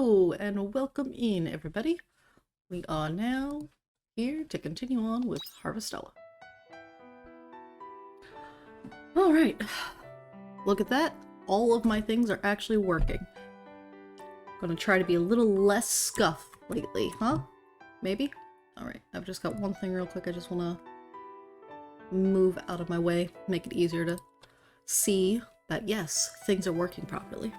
Hello and welcome in, everybody. We are now here to continue on with Harvestella. Alright, look at that. All of my things are actually working. Gonna try to be a little less scuff lately, huh? Maybe? Alright, I've just got one thing real quick. I just want to move out of my way, make it easier to see that yes, things are working properly.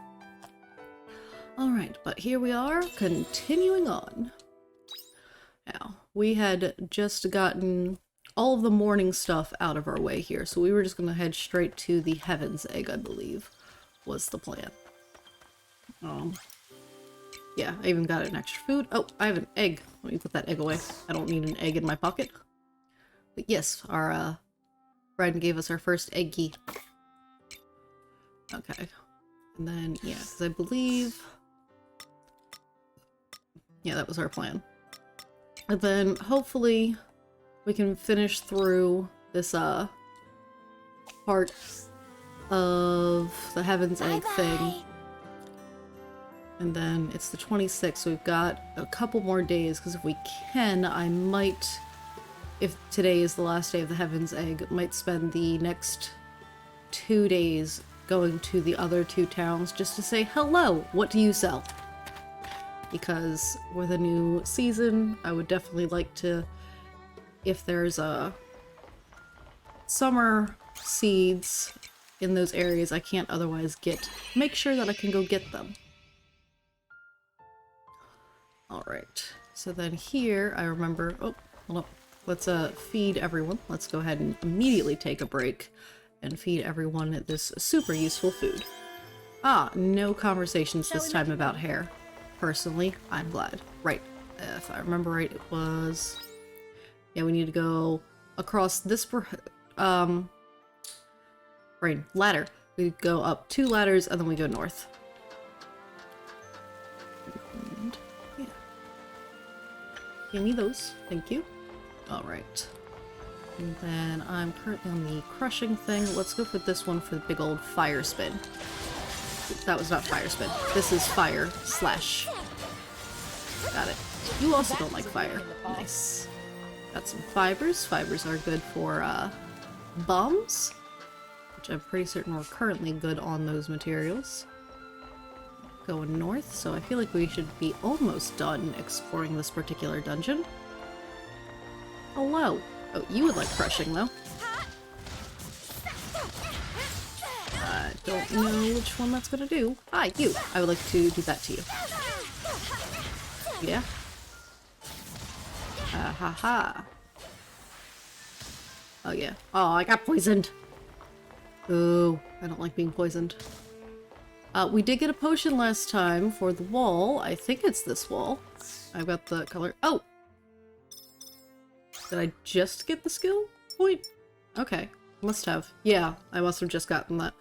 Alright, but here we are, continuing on. Now, we had just gotten all of the morning stuff out of our way here, so we were just going to head straight to the Heaven's Egg, I believe, was the plan. Yeah, I even got an extra food. Oh, I have an egg. Let me put that egg away. I don't need an egg in my pocket. But yes, our friend gave us our first eggy. Okay. And then, yeah, because I believe... yeah, that was our plan. And then, hopefully, we can finish through this, part of the Heaven's Egg thing. And then, it's the 26th, so we've got a couple more days, because if we can, I might, if today is the last day of the Heaven's Egg, might spend the next 2 days going to the other 2 towns just to say, hello, what do you sell? Because with a new season, I would definitely like to, if there's summer seeds in those areas I can't otherwise get, make sure that I can go get them. Alright, so then here I remember, oh, hold up, let's feed everyone. Let's go ahead and immediately take a break and feed everyone this super useful food. Ah, no conversations this time about hair. Personally, I'm glad. Right. If I remember right, it was... yeah, we need to go across this... ladder. We go up 2 ladders, and then we go north. And, yeah. Give me those. Thank you. Alright. And then I'm currently on the crushing thing. Let's go for this one for the big old fire spin. That was not fire spin. This is fire slash. Got it. You also don't like fire. Nice. Got some fibers. Fibers are good for bombs, which I'm pretty certain we're currently good on those materials. Going north, so I feel like we should be almost done exploring this particular dungeon. Hello. Oh, you would like crushing though. I don't know which one that's gonna do. Hi, you! I would like to do that to you. Yeah? Ha ha. Oh yeah. Oh, I got poisoned! Ooh, I don't like being poisoned. We did get a potion last time for the wall. I think it's this wall. I've got the color- oh! Did I just get the skill point? Okay. Must have. Yeah, I must have just gotten that.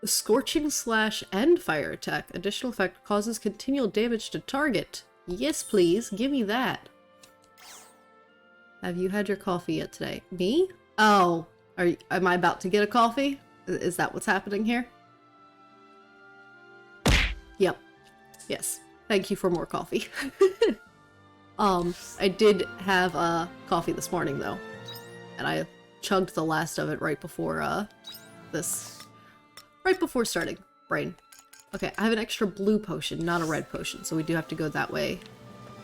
Scorching slash and fire attack. Additional effect causes continual damage to target. Yes, please. Give me that. Have you had your coffee yet today? Me? Oh. Am I about to get a coffee? Is that what's happening here? Yep. Yes. Thank you for more coffee. I did have coffee this morning though. And I chugged the last of it right before right before starting brain. Okay, I have an extra blue potion, not a red potion, so we do have to go that way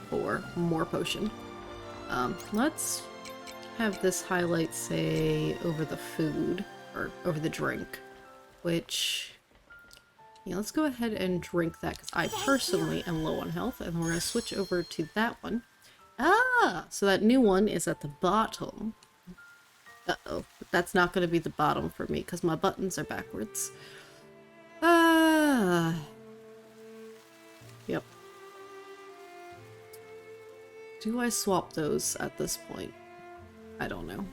for more potion. Let's have this highlight say over the food or over the drink, which yeah, let's go ahead and drink that because I personally am low on health, and we're gonna switch over to that one. Ah, so that new one is at the bottom. Uh-oh, but that's not going to be the bottom for me, because my buttons are backwards. Yep. Do I swap those at this point? I don't know.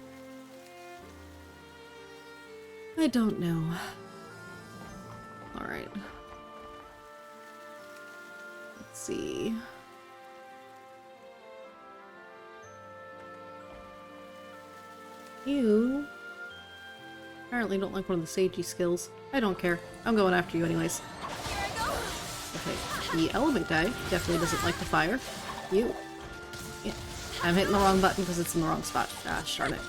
I don't know. Alright. Let's see. You apparently don't like one of the sagey skills. I don't care. I'm going after you anyways. Okay, the element guy definitely doesn't like the fire. You. Yeah. I'm hitting the wrong button because it's in the wrong spot. Ah, darn it.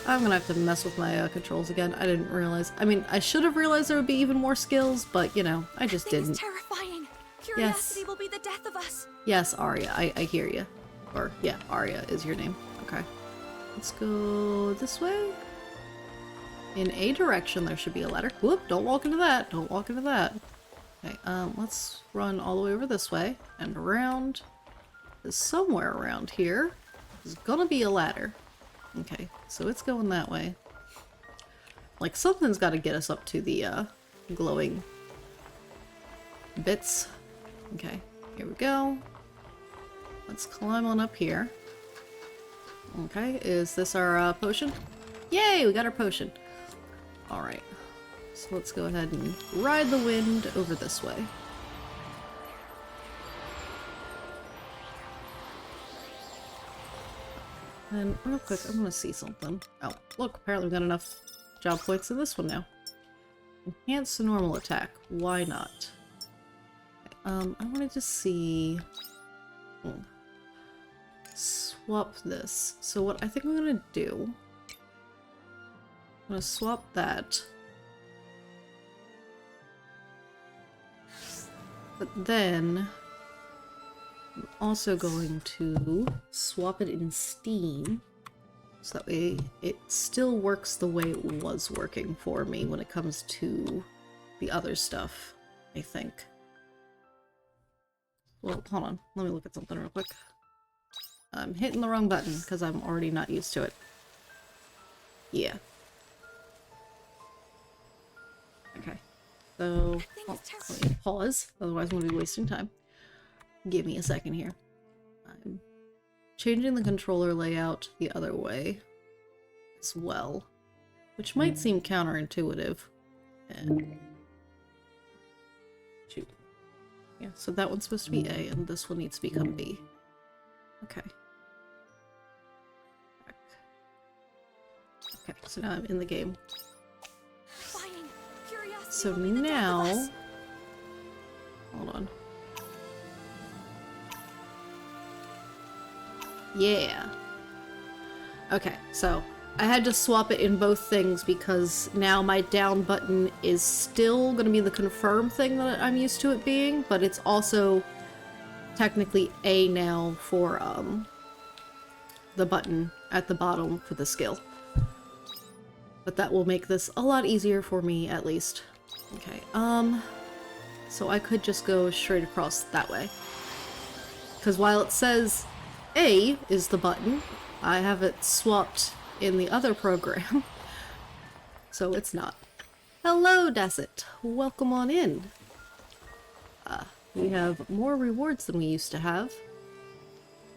I'm gonna have to mess with my controls again. I didn't realize. I mean, I should have realized there would be even more skills, but you know, I just didn't. Terrifying. Curiosity will be the death of us. Yes, Arya. I hear you. Or yeah, Arya is your name. Okay. Let's go this way. In a direction, there should be a ladder. Whoop! Don't walk into that. Don't walk into that. Okay. Let's run all the way over this way and around. There's somewhere around here. There's gonna be a ladder. Okay, so it's going that way. Like, something's got to get us up to the, glowing bits. Okay, here we go. Let's climb on up here. Okay, is this our, potion? Yay, we got our potion. Alright, so let's go ahead and ride the wind over this way. And real quick, I want to see something. Oh, look, apparently we've got enough job points in this one now. Enhance the normal attack. Why not? Okay, I wanted to see... swap this. So what I think I'm gonna do... I'm gonna swap that. But then... I'm also going to swap it in Steam, so that way it still works the way it was working for me when it comes to the other stuff, I think. Well, hold on. Let me look at something real quick. I'm hitting the wrong button because I'm already not used to it. Yeah. Okay. So, let me pause, otherwise I'm going to be wasting time. Give me a second here. I'm changing the controller layout the other way as well, which might seem counterintuitive. And shoot. Yeah, so that one's supposed to be A, and this one needs to become B. Okay. Okay, so now I'm in the game. So now... Hold on. Yeah. Okay, so I had to swap it in both things because now my down button is still going to be the confirm thing that I'm used to it being, but it's also technically A now for the button at the bottom for the skill. But that will make this a lot easier for me, at least. Okay, so I could just go straight across that way. Because while it says A is the button, I have it swapped in the other program, so it's not. Hello, Dasset. Welcome on in. We have more rewards than we used to have,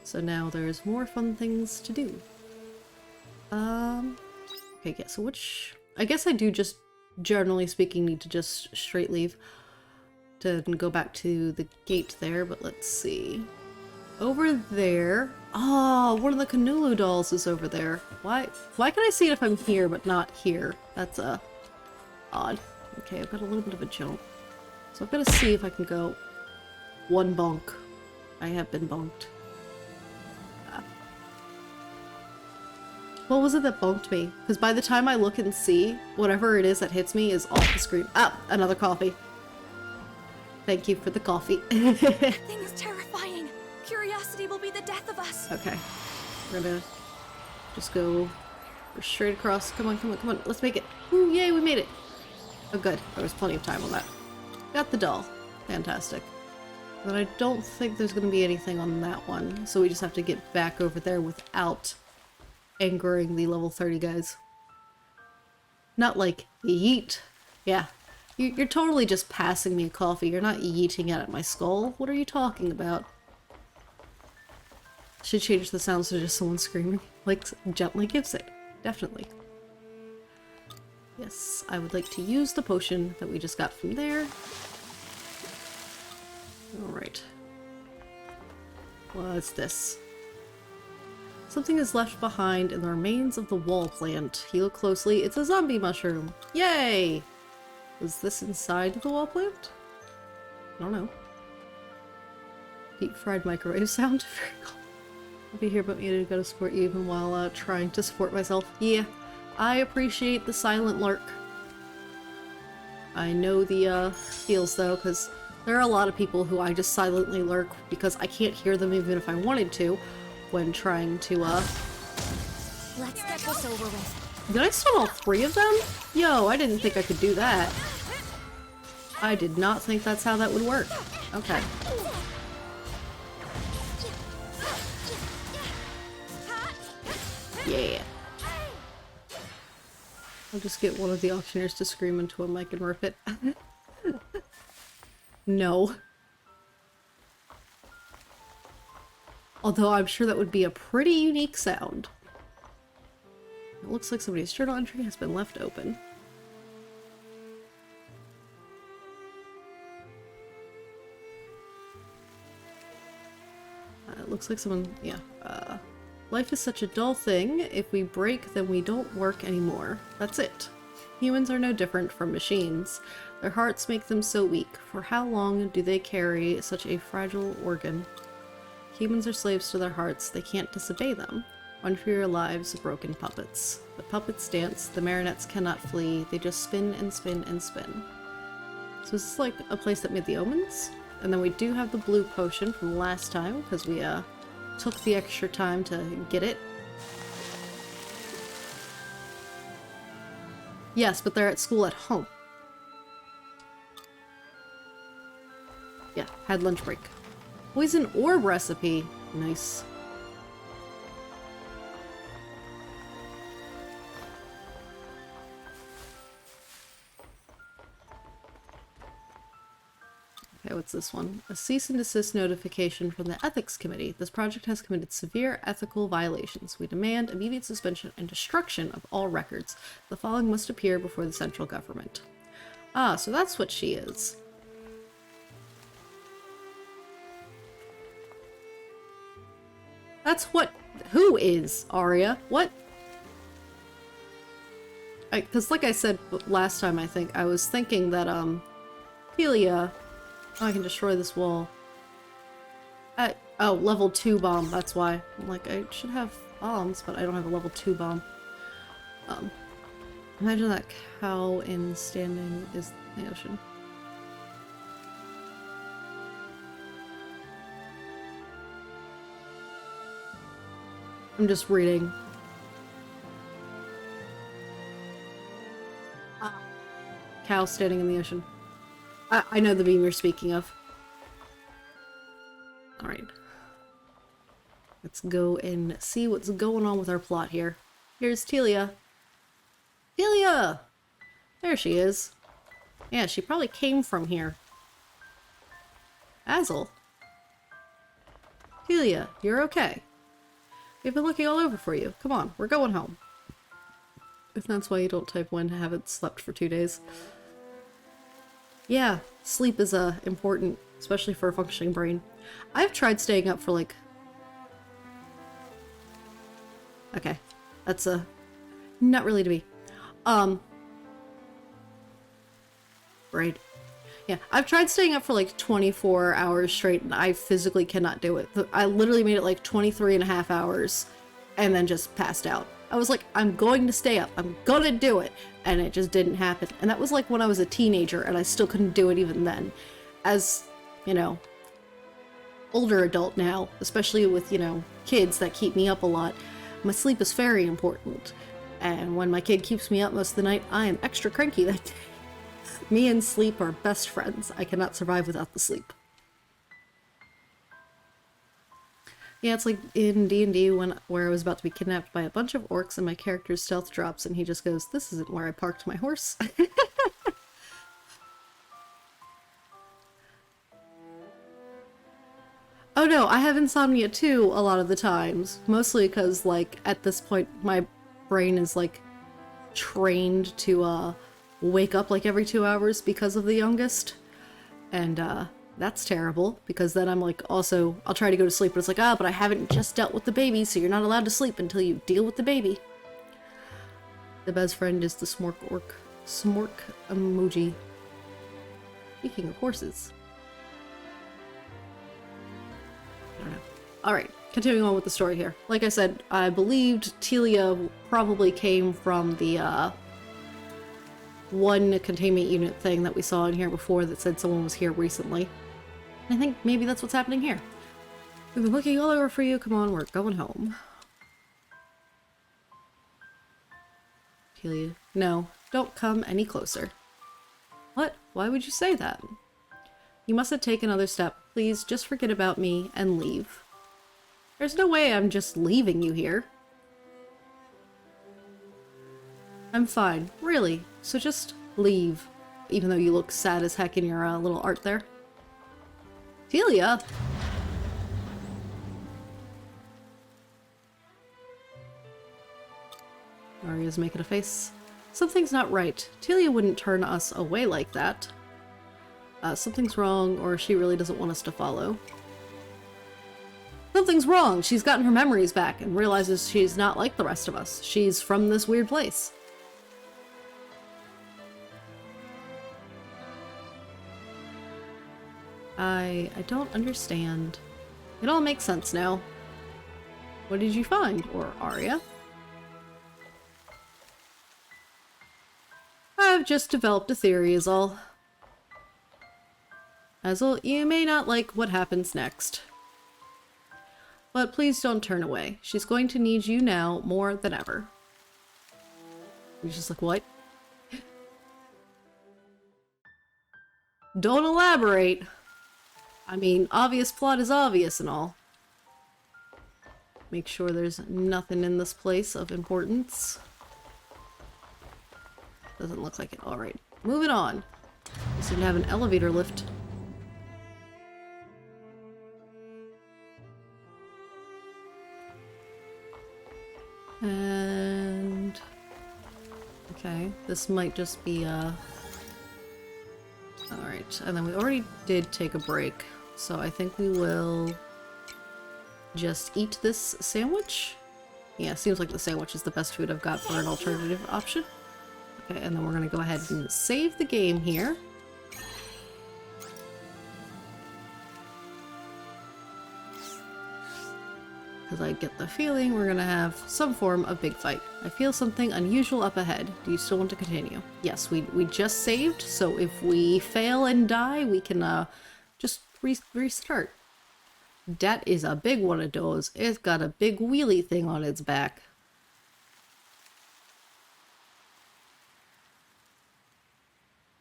so now there's more fun things to do. Okay, yeah, so which... I guess I do just, generally speaking, need to just straight leave to go back to the gate there, but let's see. Over there... Oh, one of the Cthulhu dolls is over there. Why can I see it if I'm here, but not here? That's, odd. Okay, I've got a little bit of a jump. So I've got to see if I can go one bonk. I have been bonked. What was it that bonked me? Because by the time I look and see, whatever it is that hits me is off the screen. Ah, another coffee. Thank you for the coffee. That thing is terrifying. Curiosity will be the death of us. Okay. We're gonna just go straight across. Come on, come on, come on. Let's make it. Ooh, yay, we made it. Oh, good. There was plenty of time on that. Got the doll. Fantastic. But I don't think there's going to be anything on that one, so we just have to get back over there without angering the level 30 guys. Not like yeet. Yeah. You're totally just passing me a coffee. You're not yeeting it at my skull. What are you talking about? Should change the sounds to just someone screaming. Like, gently gives it. Definitely. Yes, I would like to use the potion that we just got from there. Alright. What's this? Something is left behind in the remains of the wall plant. You look closely, it's a zombie mushroom. Yay! Was this inside the wall plant? I don't know. Deep fried microwave sound. Very cool. I'll be here but muted, gotta support you even while trying to support myself. Yeah, I appreciate the silent lurk. I know the feels though, because there are a lot of people who I just silently lurk because I can't hear them even if I wanted to when trying to Let's get this over with. Did I stun all 3 of them? Yo, I didn't think I could do that. I did not think that's how that would work. Okay. Yeah. I'll just get one of the auctioneers to scream into a mic and rip it. No. Although I'm sure that would be a pretty unique sound. It looks like somebody's journal entry has been left open. It looks like someone, yeah. Life is such a dull thing. If we break, then we don't work anymore. That's it. Humans are no different from machines. Their hearts make them so weak. For how long do they carry such a fragile organ? Humans are slaves to their hearts. They can't disobey them. Run for your lives, broken puppets. The puppets dance. The marionettes cannot flee. They just spin and spin and spin. So is this like a place that made the omens? And then we do have the blue potion from last time, because we took the extra time to get it. Yes, but they're at school at home. Yeah, had lunch break. Poison orb recipe. Nice. Okay, what's this one? A cease and desist notification from the Ethics Committee. This project has committed severe ethical violations. We demand immediate suspension and destruction of all records. The following must appear before the central government. Ah, so that's what she is. That's what... Who is, Arya? What? Because like I said last time, I think, I was thinking that, Tiella... Oh, I can destroy this wall. Oh, level 2 bomb, that's why. I'm like, I should have bombs, but I don't have a level 2 bomb. Imagine that cow in standing is the ocean. I'm just reading. Cow standing in the ocean. I know the beam you're speaking of. Alright. Let's go and see what's going on with our plot here. Here's Tiella. Tiella! There she is. Yeah, she probably came from here. Basil. Tiella, you're okay. We've been looking all over for you. Come on, we're going home. If that's why you don't type when I haven't slept for 2 days. Yeah, sleep is important, especially for a functioning brain. I've tried staying up for like... Okay, that's not really to be. Right. Yeah, I've tried staying up for like 24 hours straight and I physically cannot do it. I literally made it like 23.5 hours and then just passed out. I was like, I'm going to stay up. I'm gonna do it. And it just didn't happen. And that was like when I was a teenager and I still couldn't do it even then. As, you know, older adult now, especially with, you know, kids that keep me up a lot, my sleep is very important. And when my kid keeps me up most of the night, I am extra cranky that day. Me and sleep are best friends. I cannot survive without the sleep. Yeah, it's like in D&D where I was about to be kidnapped by a bunch of orcs and my character's stealth drops and he just goes, "This isn't where I parked my horse." Oh no, I have insomnia too a lot of the times. Mostly because, like, at this point my brain is, like, trained to, wake up, like, every 2 hours because of the youngest. And, that's terrible, because then I'm like, also, I'll try to go to sleep, but it's like, ah, but I haven't just dealt with the baby, so you're not allowed to sleep until you deal with the baby. The best friend is the smork emoji. Speaking of horses. Alright, continuing on with the story here. Like I said, I believed Tiella probably came from the, one containment unit thing that we saw in here before that said someone was here recently. I think maybe that's what's happening here. We've been looking all over for you. Come on, we're going home. Tiella, no, don't come any closer. What? Why would you say that? You mustn't take another step. Please, just forget about me and leave. There's no way I'm just leaving you here. I'm fine, really. So just leave. Even though you look sad as heck in your little art there. Tiella! Aria's making a face. Something's not right. Tiella wouldn't turn us away like that. Something's wrong, or she really doesn't want us to follow. Something's wrong! She's gotten her memories back and realizes she's not like the rest of us. She's from this weird place. I don't understand. It all makes sense now. What did you find? Or Aria? I've just developed a theory is all. Azel, you may not like what happens next. But please don't turn away. She's going to need you now more than ever. You're just like, what? Don't elaborate. I mean, obvious plot is obvious and all. Make sure there's nothing in this place of importance. Doesn't look like it. Alright, moving on. We seem to have an elevator lift. And... okay, this might just be, alright, and then we already did take a break, so I think we will just eat this sandwich. Yeah, seems like the sandwich is the best food I've got for an alternative option. Okay, and then we're gonna go ahead and save the game here. Because I get the feeling we're gonna have some form of big fight. I feel something unusual up ahead. Do you still want to continue? Yes, we just saved, so if we fail and die, we can just restart. That is a big one of those. It's got a big wheelie thing on its back.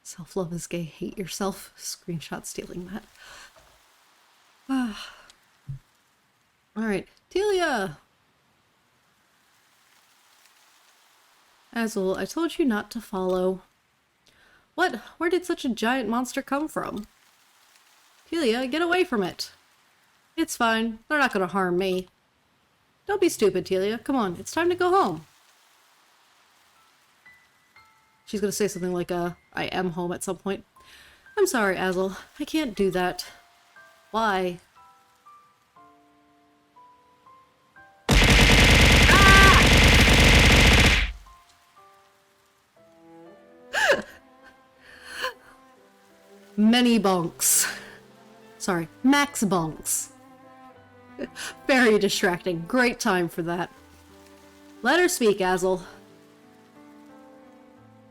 Self-love is gay. Hate yourself. Screenshot stealing that. Ah. Alright, Tiella! Azel, I told you not to follow. What? Where did such a giant monster come from? Tiella, get away from it! It's fine. They're not gonna harm me. Don't be stupid, Tiella. Come on, it's time to go home. She's gonna say something like, I am home at some point. I'm sorry, Azel. I can't do that. Why? Many bonks. Sorry, max bonks. Very distracting. Great time for that. Let her speak, Azel.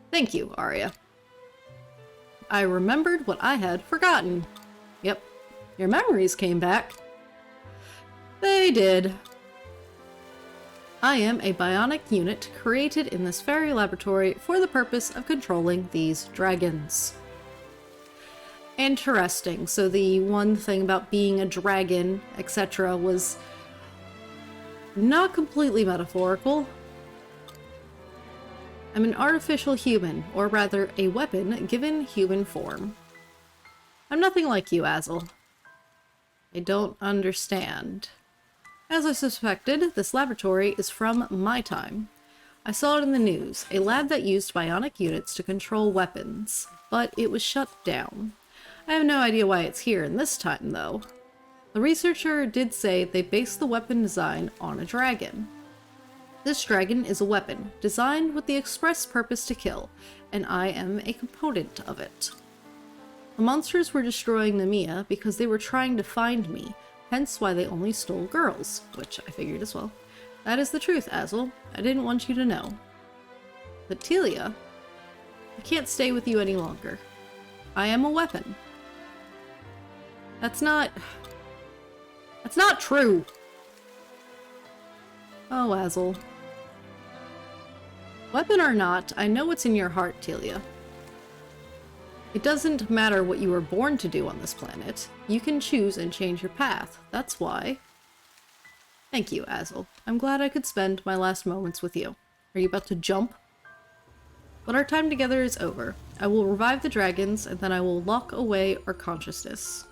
Thank you, Aria. I remembered what I had forgotten. Yep, your memories came back. They did. I am a bionic unit created in this fairy laboratory for the purpose of controlling these dragons. Interesting. So the one thing about being a dragon, etc., was not completely metaphorical. I'm an artificial human, or rather, a weapon given human form. I'm nothing like you, Azel. I don't understand. As I suspected, this laboratory is from my time. I saw it in the news, a lab that used bionic units to control weapons, but it was shut down. I have no idea why it's here in this time, though. The researcher did say they based the weapon design on a dragon. This dragon is a weapon, designed with the express purpose to kill, and I am a component of it. The monsters were destroying Nemea because they were trying to find me, hence why they only stole girls, which I figured as well. That is the truth, Azel. I didn't want you to know. But Tiella, I can't stay with you any longer. I am a weapon. That's not true. Oh, Azel. Weapon or not, I know what's in your heart, Tiella. It doesn't matter what you were born to do on this planet. You can choose and change your path. That's why. Thank you, Azel. I'm glad I could spend my last moments with you. Are you about to jump? But our time together is over. I will revive the dragons, and then I will lock away our consciousness.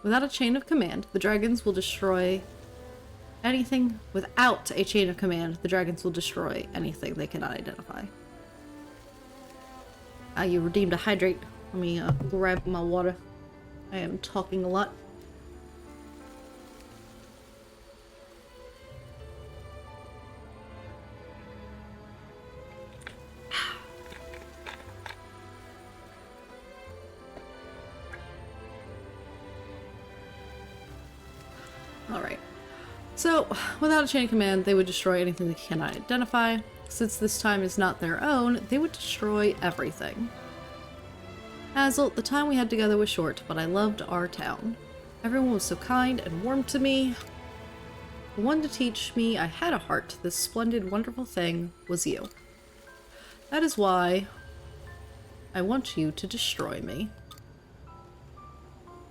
Without a chain of command, the dragons will destroy anything. Without a chain of command, the dragons will destroy anything they cannot identify. You redeemed a hydrate. Let me grab my water. I am talking a lot. Alright. So, without a chain of command, they would destroy anything they cannot identify. Since this time is not their own, they would destroy everything. Azel, the time we had together was short, but I loved our town. Everyone was so kind and warm to me. The one to teach me I had a heart, this splendid, wonderful thing, was you. That is why I want you to destroy me.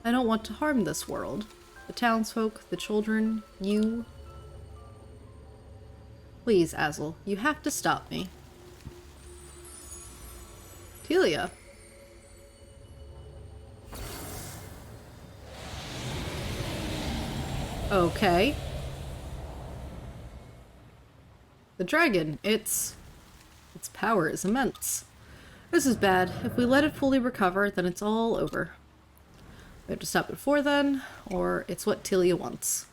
I don't want to harm this world. The townsfolk, the children, you. Please, Azel, you have to stop me. Tiella. Okay. The dragon, its power is immense. This is bad. If we let it fully recover, then it's all over. We have to stop it before then, or it's what Tiella wants.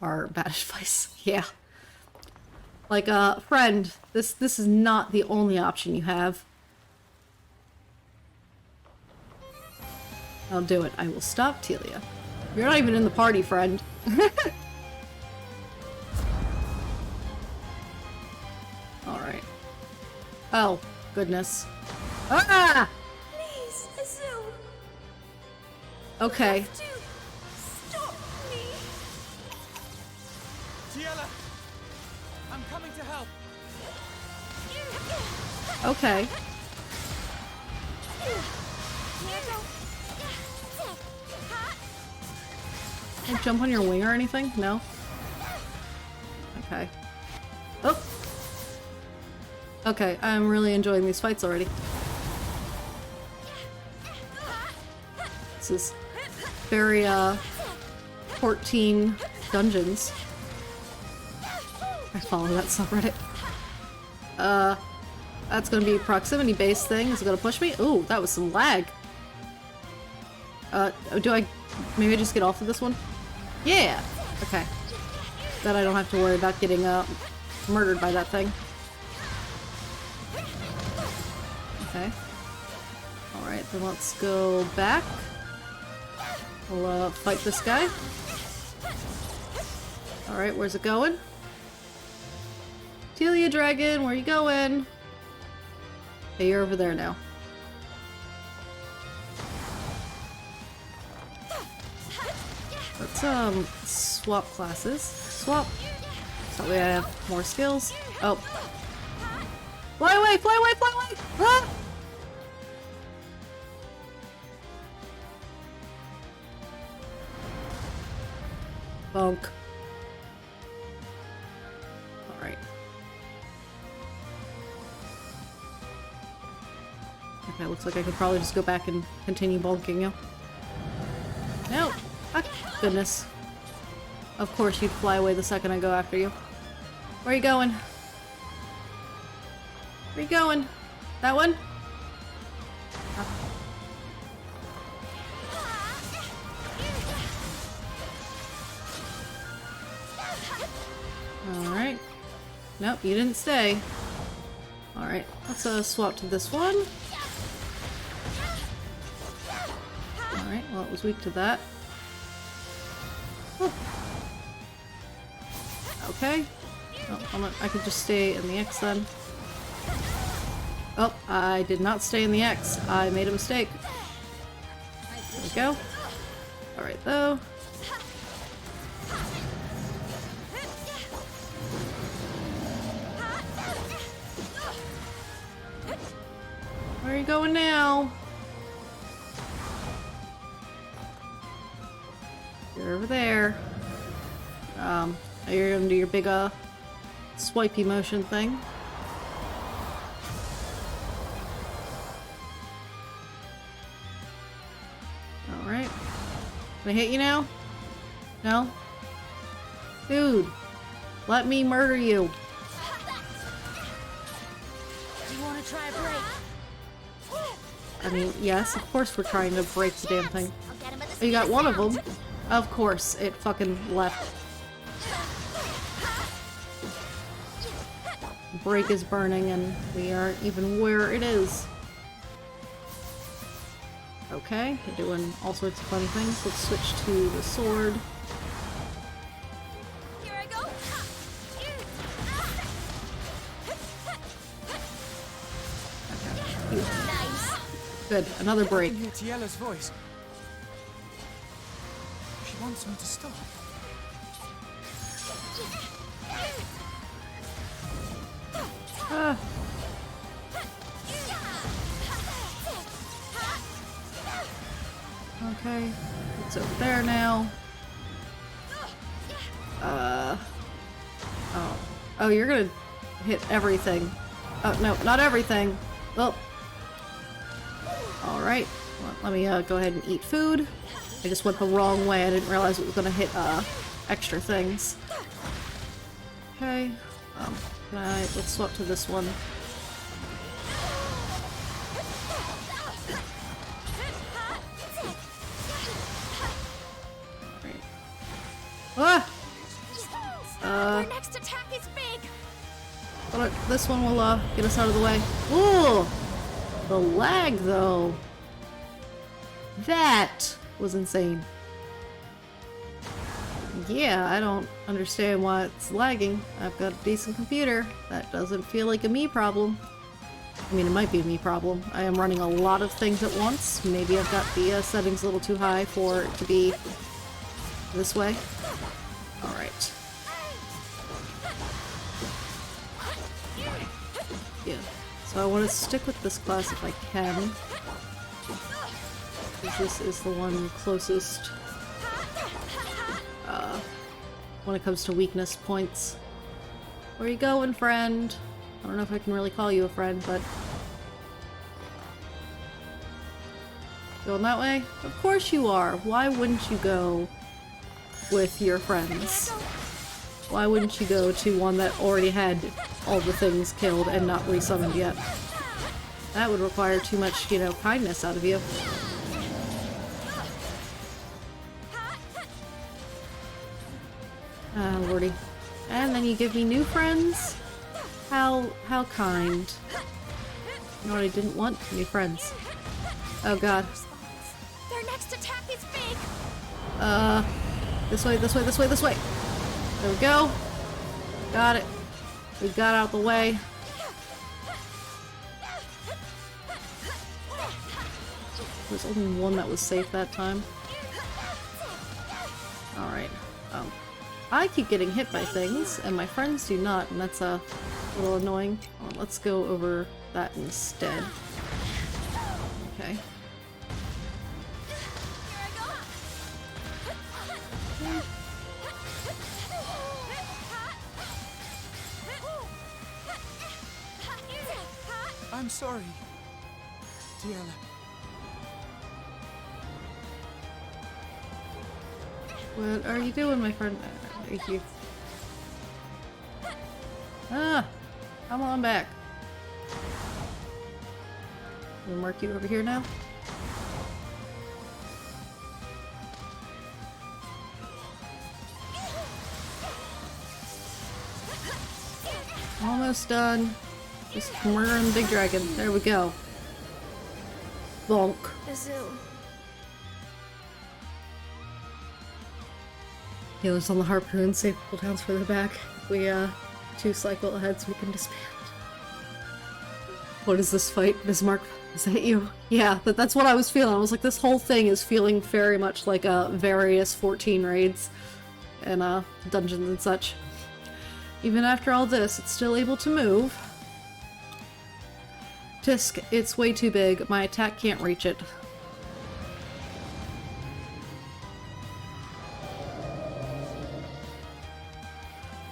Our bad advice. Yeah. Like, friend, this is not the only option you have. I'll do it. I will stop Tiella. You're not even in the party, friend. Alright. Oh, goodness. Ah! Please, Azul. Okay. Stop me. Tiella! I'm coming to help! Okay. Can I jump on your wing or anything? No? Okay. Oh! Okay, I'm really enjoying these fights already. This is very, 14 dungeons. I follow that subreddit. That's gonna be a proximity-based thing. Is it gonna push me? Ooh, that was some lag. Maybe I just get off of this one? Yeah! Okay. Then I don't have to worry about getting, murdered by that thing. Okay. Alright, then let's go back. We'll, fight this guy. Alright, where's it going? Tiella dragon, where you going? Hey, you're over there now. Let's, swap classes. Swap. So that way I have more skills. Oh. Fly away! Fly away! Fly away! Ah! Bonk. Alright. Okay, looks like I could probably just go back and continue bonking you. No! Ah, goodness. Of course you'd fly away the second I go after you. Where are you going? Where are you going? That one? Ah. Alright. Nope, you didn't stay. Alright, let's swap to this one. Alright, well it was weak to that. Okay. Oh, I could just stay in the X then. Oh, I did not stay in the X. I made a mistake. There we go. Alright, though. Where are you going now? You're over there. You're gonna do your big, swipey motion thing. Alright. Can I hit you now? No? Dude! Let me murder you! You wanna try a break? I mean, yes, of course we're trying to break the damn thing. I'll get him at the Oh, you got speed one of sound. them. Of course, it fucking left. Break is burning and we aren't even where it is. Okay, you're doing all sorts of funny things. Let's switch to the sword. Here I go. Nice. Good, another I break. can hear Tiella's voice. She wants me to stop. Ah. Okay, it's over there now. Oh, you're gonna hit everything. Oh, no, not everything. Well, alright. Well, let me go ahead and eat food. I just went the wrong way. I didn't realize it was gonna hit extra things. Okay. Let's swap to this one. Right. Ah! Their next attack is big. But this one will get us out of the way. Ooh! The lag, though. That was insane. Yeah, I don't understand why it's lagging. I've got a decent computer. That doesn't feel like a me problem. I mean, it might be a me problem. I am running a lot of things at once. Maybe I've got the settings a little too high for it to be this way. Alright. Yeah. So I want to stick with this class if I can. Because this is the one closest when it comes to weakness points. Where you going, friend? I don't know if I can really call you a friend, but... Going that way? Of course you are! Why wouldn't you go with your friends? Why wouldn't you go to one that already had all the things killed and not resummoned yet? That would require too much, you know, kindness out of you. Ah, lordy. And then you give me new friends? How kind. You know what I didn't want? New friends. Oh god. Their next attack is big. This way, this way, this way, this way! There we go. Got it. We got out the way. There's only one that was safe that time. Alright. I keep getting hit by things, and my friends do not, and that's a little annoying. Let's go over that instead. Okay. I'm sorry, Tiella. What are you doing, my friend? Thank you. Ah! Come on back. We'll mark you over here now. Almost done. Just murdering the big dragon. There we go. Bonk. The zoo. Healers on the harpoon, save cooldowns for the back. We, 2 cycle ahead so we can disband. What is this fight, Bismarck? Is that you? Yeah, that's what I was feeling. I was like, this whole thing is feeling very much like various 14 raids and dungeons and such. Even after all this, it's still able to move. Tisk, it's way too big. My attack can't reach it.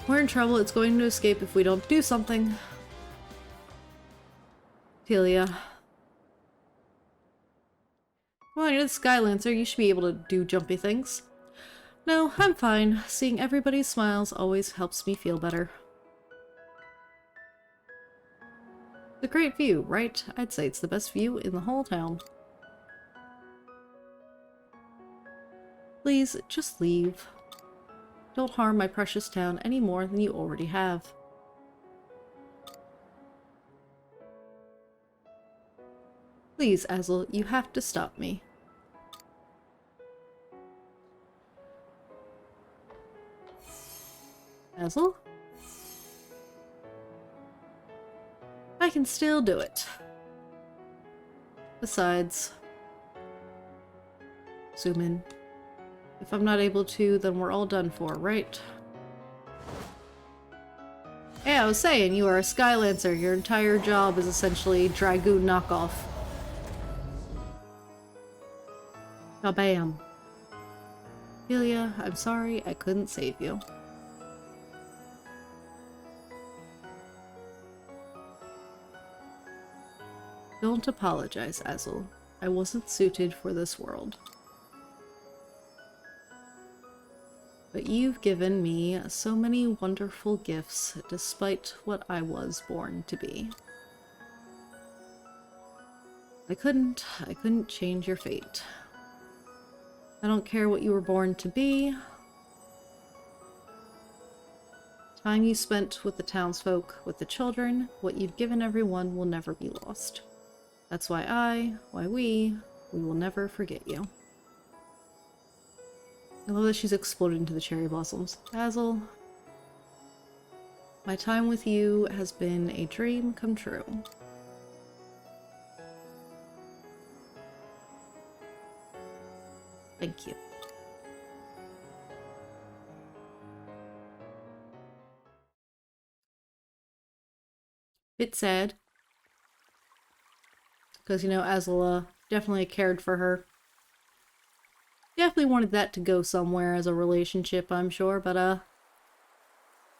We're in trouble. It's going to escape if we don't do something. Tiella. Come on, you're the Skylancer. You should be able to do jumpy things. No, I'm fine. Seeing everybody's smiles always helps me feel better. It's a great view, right? I'd say it's the best view in the whole town. Please, just leave. Don't harm my precious town any more than you already have. Please, Azel, you have to stop me. Azel? I can still do it. Besides... Zoom in. If I'm not able to, then we're all done for, right? Hey, I was saying, you are a Skylancer. Your entire job is essentially Dragoon knockoff. Kabam. Tiella, I'm sorry I couldn't save you. Don't apologize, Azel. I wasn't suited for this world. But you've given me so many wonderful gifts, despite what I was born to be. I couldn't change your fate. I don't care what you were born to be. Time you spent with the townsfolk, with the children, what you've given everyone will never be lost. That's why we will never forget you. I love that she's exploded into the cherry blossoms. Azel, my time with you has been a dream come true. Thank you. Bit sad. Because, you know, Azel definitely cared for her. Definitely wanted that to go somewhere as a relationship, I'm sure, but,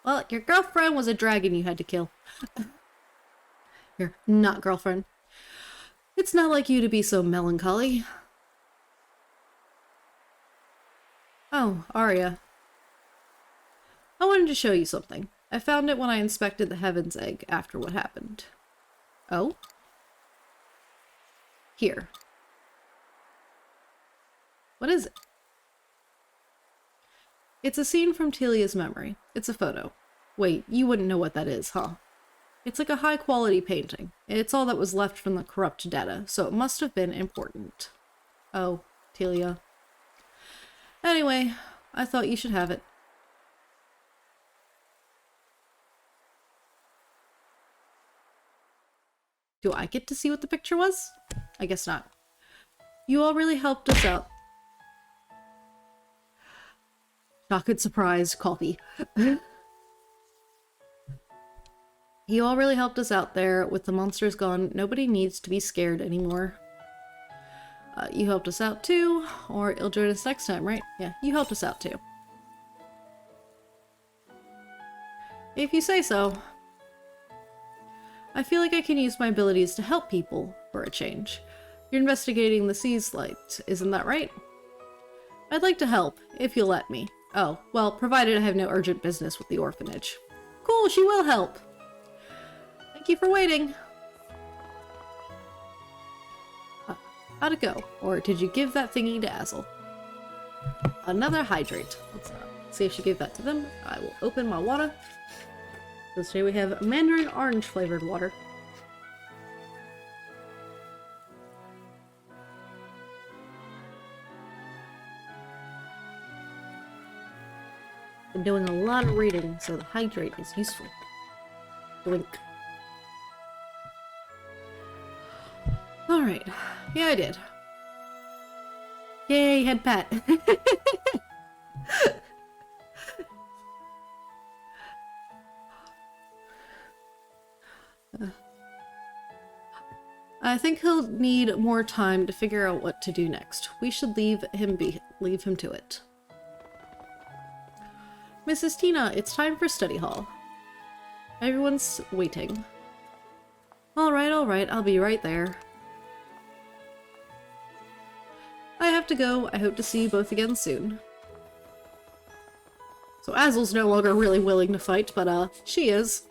well, your girlfriend was a dragon you had to kill. Your not girlfriend. It's not like you to be so melancholy. Oh, Arya. I wanted to show you something. I found it when I inspected the Heaven's Egg after what happened. Oh? Here. What is it? It's a scene from Telia's memory. It's a photo. Wait, you wouldn't know what that is, huh? It's like a high-quality painting. It's all that was left from the corrupt data, so it must have been important. Oh, Tiella. Anyway, I thought you should have it. Do I get to see what the picture was? I guess not. You all really helped us out. Chocolate surprise coffee. You all really helped us out there. With the monsters gone, nobody needs to be scared anymore. You helped us out too, or you'll join us next time, right? Yeah, you helped us out too. If you say so. I feel like I can use my abilities to help people for a change. You're investigating the Sea's Light, isn't that right? I'd like to help, if you'll let me. Oh, well, provided I have no urgent business with the orphanage. Cool, she will help! Thank you for waiting! How'd it go? Or did you give that thingy to Azel? Another hydrate. Let's see if she gave that to them. I will open my water. So today we have mandarin orange flavored water. I'm doing a lot of reading, so the hydrate is useful. Blink. Alright. Yeah, I did. Yay, head pat. I think he'll need more time to figure out what to do next. We should leave him to it. Mrs. Tina, it's time for study hall. Everyone's waiting. Alright, I'll be right there. I have to go. I hope to see you both again soon. So Azel's no longer really willing to fight, but she is.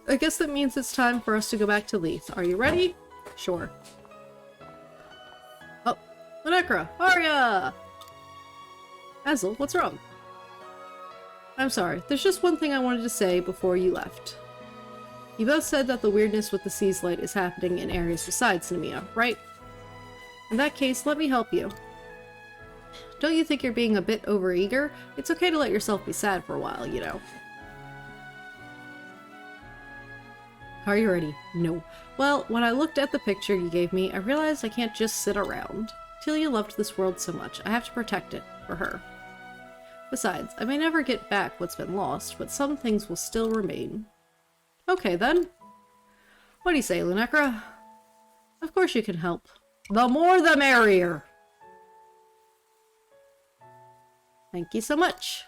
I guess that means it's time for us to go back to Leith. Are you ready? Sure. Oh, Lunekra! Arya! Azel, what's wrong? I'm sorry, there's just one thing I wanted to say before you left. You both said that the weirdness with the Sea's Light is happening in areas besides Nemea, right? In that case, let me help you. Don't you think you're being a bit overeager? It's okay to let yourself be sad for a while, you know. Are you ready? No. Well, when I looked at the picture you gave me, I realized I can't just sit around. Tiella loved this world so much, I have to protect it for her. Besides, I may never get back what's been lost, but some things will still remain. Okay then. What do you say, Lunekra? Of course you can help. The more the merrier! Thank you so much.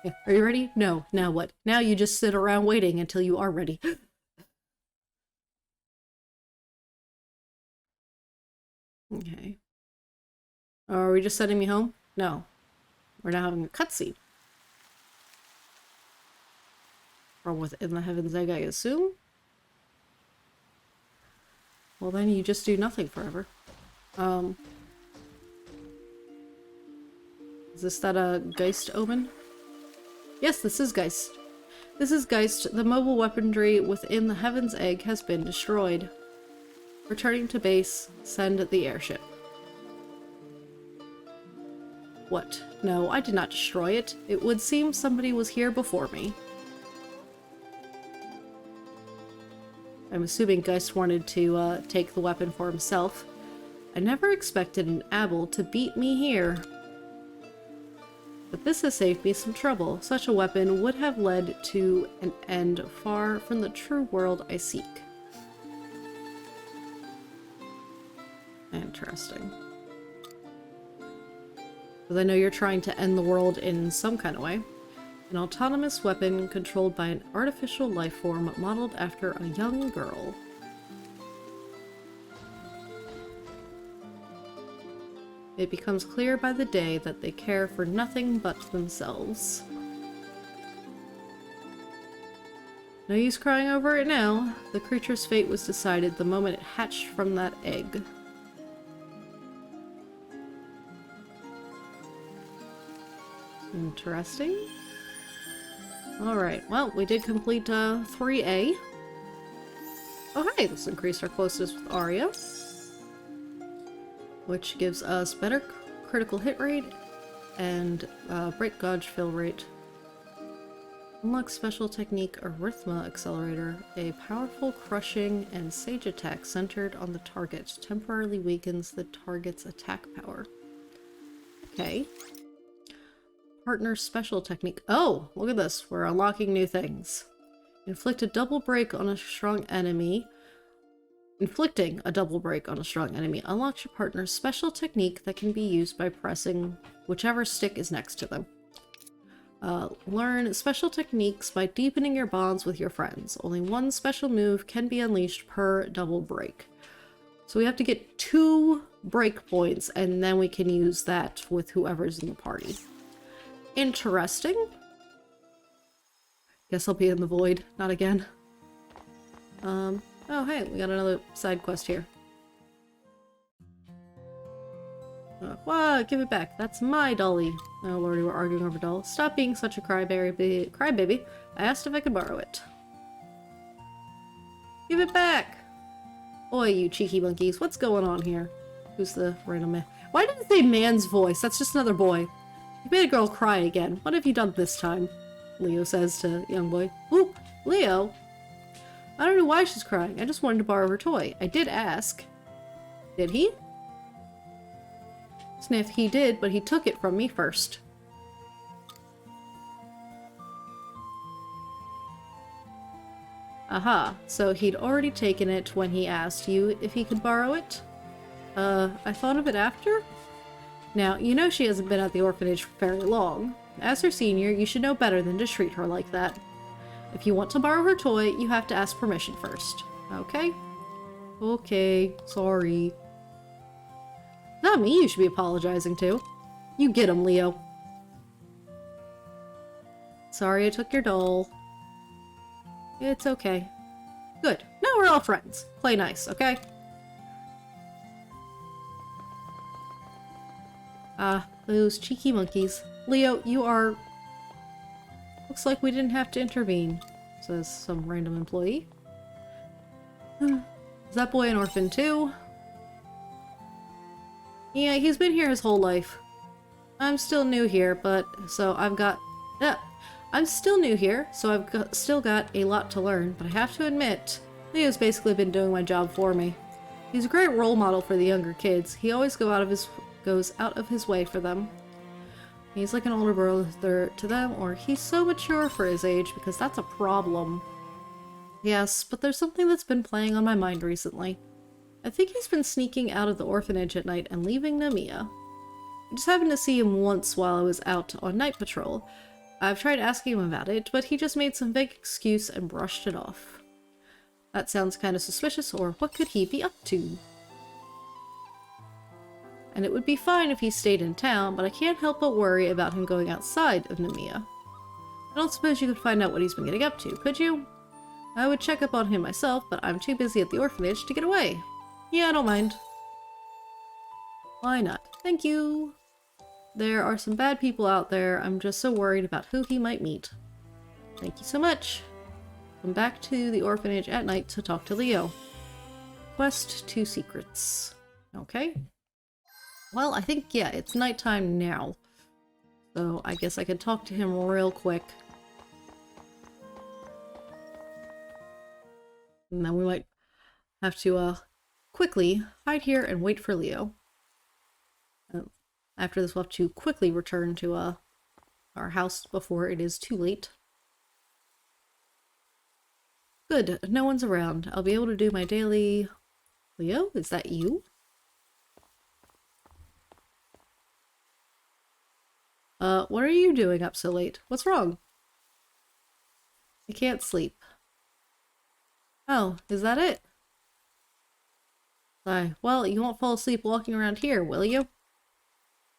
Yeah, are you ready? No. Now what? Now you just sit around waiting until you are ready. Okay. Are we just sending me home? No. We're now having a cutscene. From within the Heaven's Egg, I assume? Well then you just do nothing forever. Is this that Geist omen? Yes, this is Geist. This is Geist. The mobile weaponry within the Heaven's Egg has been destroyed. Returning to base, send the airship. What? No, I did not destroy it. It would seem somebody was here before me. I'm assuming Geist wanted to take the weapon for himself. I never expected an Abel to beat me here. But this has saved me some trouble. Such a weapon would have led to an end far from the true world I seek. Interesting. Because I know you're trying to end the world in some kind of way. An autonomous weapon controlled by an artificial life form modeled after a young girl. It becomes clear by the day that they care for nothing but themselves. No use crying over it now. The creature's fate was decided the moment it hatched from that egg. Interesting. Alright, well, we did complete 3A. Oh hey, this increased our closeness with Arya. Which gives us better critical hit rate and break gauge fill rate. Unlock special technique Arithma Accelerator. A powerful crushing and sage attack centered on the target temporarily weakens the target's attack power. Okay. Partner special technique. Oh, look at this. We're unlocking new things. Inflict a double break on a strong enemy. Inflicting a double break on a strong enemy unlocks your partner's special technique that can be used by pressing whichever stick is next to them. Learn special techniques by deepening your bonds with your friends. Only one special move can be unleashed per double break. So we have to get 2 break points and then we can use that with whoever's in the party. Interesting. Guess I'll be in the void. Not again. Oh hey, we got another side quest here. What? Give it back. That's my dolly. Oh lordy, we're arguing over doll. Stop being such a crybaby. I asked if I could borrow it. Give it back! Oi, you cheeky monkeys. What's going on here? Who's the random man? Why did it say man's voice? That's just another boy. You made a girl cry again. What have you done this time? Leo says to young boy. Ooh, Leo? I don't know why she's crying. I just wanted to borrow her toy. I did ask. Did he? Sniff, he did, but he took it from me first. Aha, so he'd already taken it when he asked you if he could borrow it? I thought of it after? Now, you know she hasn't been at the orphanage for very long. As her senior, you should know better than to treat her like that. If you want to borrow her toy, you have to ask permission first. Okay? Okay, sorry. Not me you should be apologizing to. You get him, Leo. Sorry I took your doll. It's okay. Good. Now we're all friends. Play nice, okay? Ah, those cheeky monkeys. Leo, you are... Looks like we didn't have to intervene, says some random employee. Is that boy an orphan too? Yeah, he's been here his whole life. I'm still new here, but... So I've got... I'm still new here, so still got a lot to learn, but I have to admit, Leo's basically been doing my job for me. He's a great role model for the younger kids. He always goes out of his way for them. He's like an older brother to them, or he's so mature for his age, because that's a problem. Yes, but there's something that's been playing on my mind recently. I think he's been sneaking out of the orphanage at night and leaving Namiya. I just happened to see him once while I was out on night patrol. I've tried asking him about it, but he just made some vague excuse and brushed it off. That sounds kind of suspicious, or what could he be up to? And it would be fine if he stayed in town, but I can't help but worry about him going outside of Namiya. I don't suppose you could find out what he's been getting up to, could you? I would check up on him myself, but I'm too busy at the orphanage to get away. Yeah, I don't mind. Why not? Thank you. There are some bad people out there. I'm just so worried about who he might meet. Thank you so much. Come back to the orphanage at night to talk to Leo. Quest 2 secrets. Okay. Well, I think, yeah, it's nighttime now. So I guess I could talk to him real quick. And then we might have to, quickly hide here and wait for Leo. After this, we'll have to quickly return to, our house before it is too late. Good, no one's around. I'll be able to do my daily... Leo, is that you? What are you doing up so late? What's wrong? I can't sleep. Oh, is that it? Well, you won't fall asleep walking around here, will you?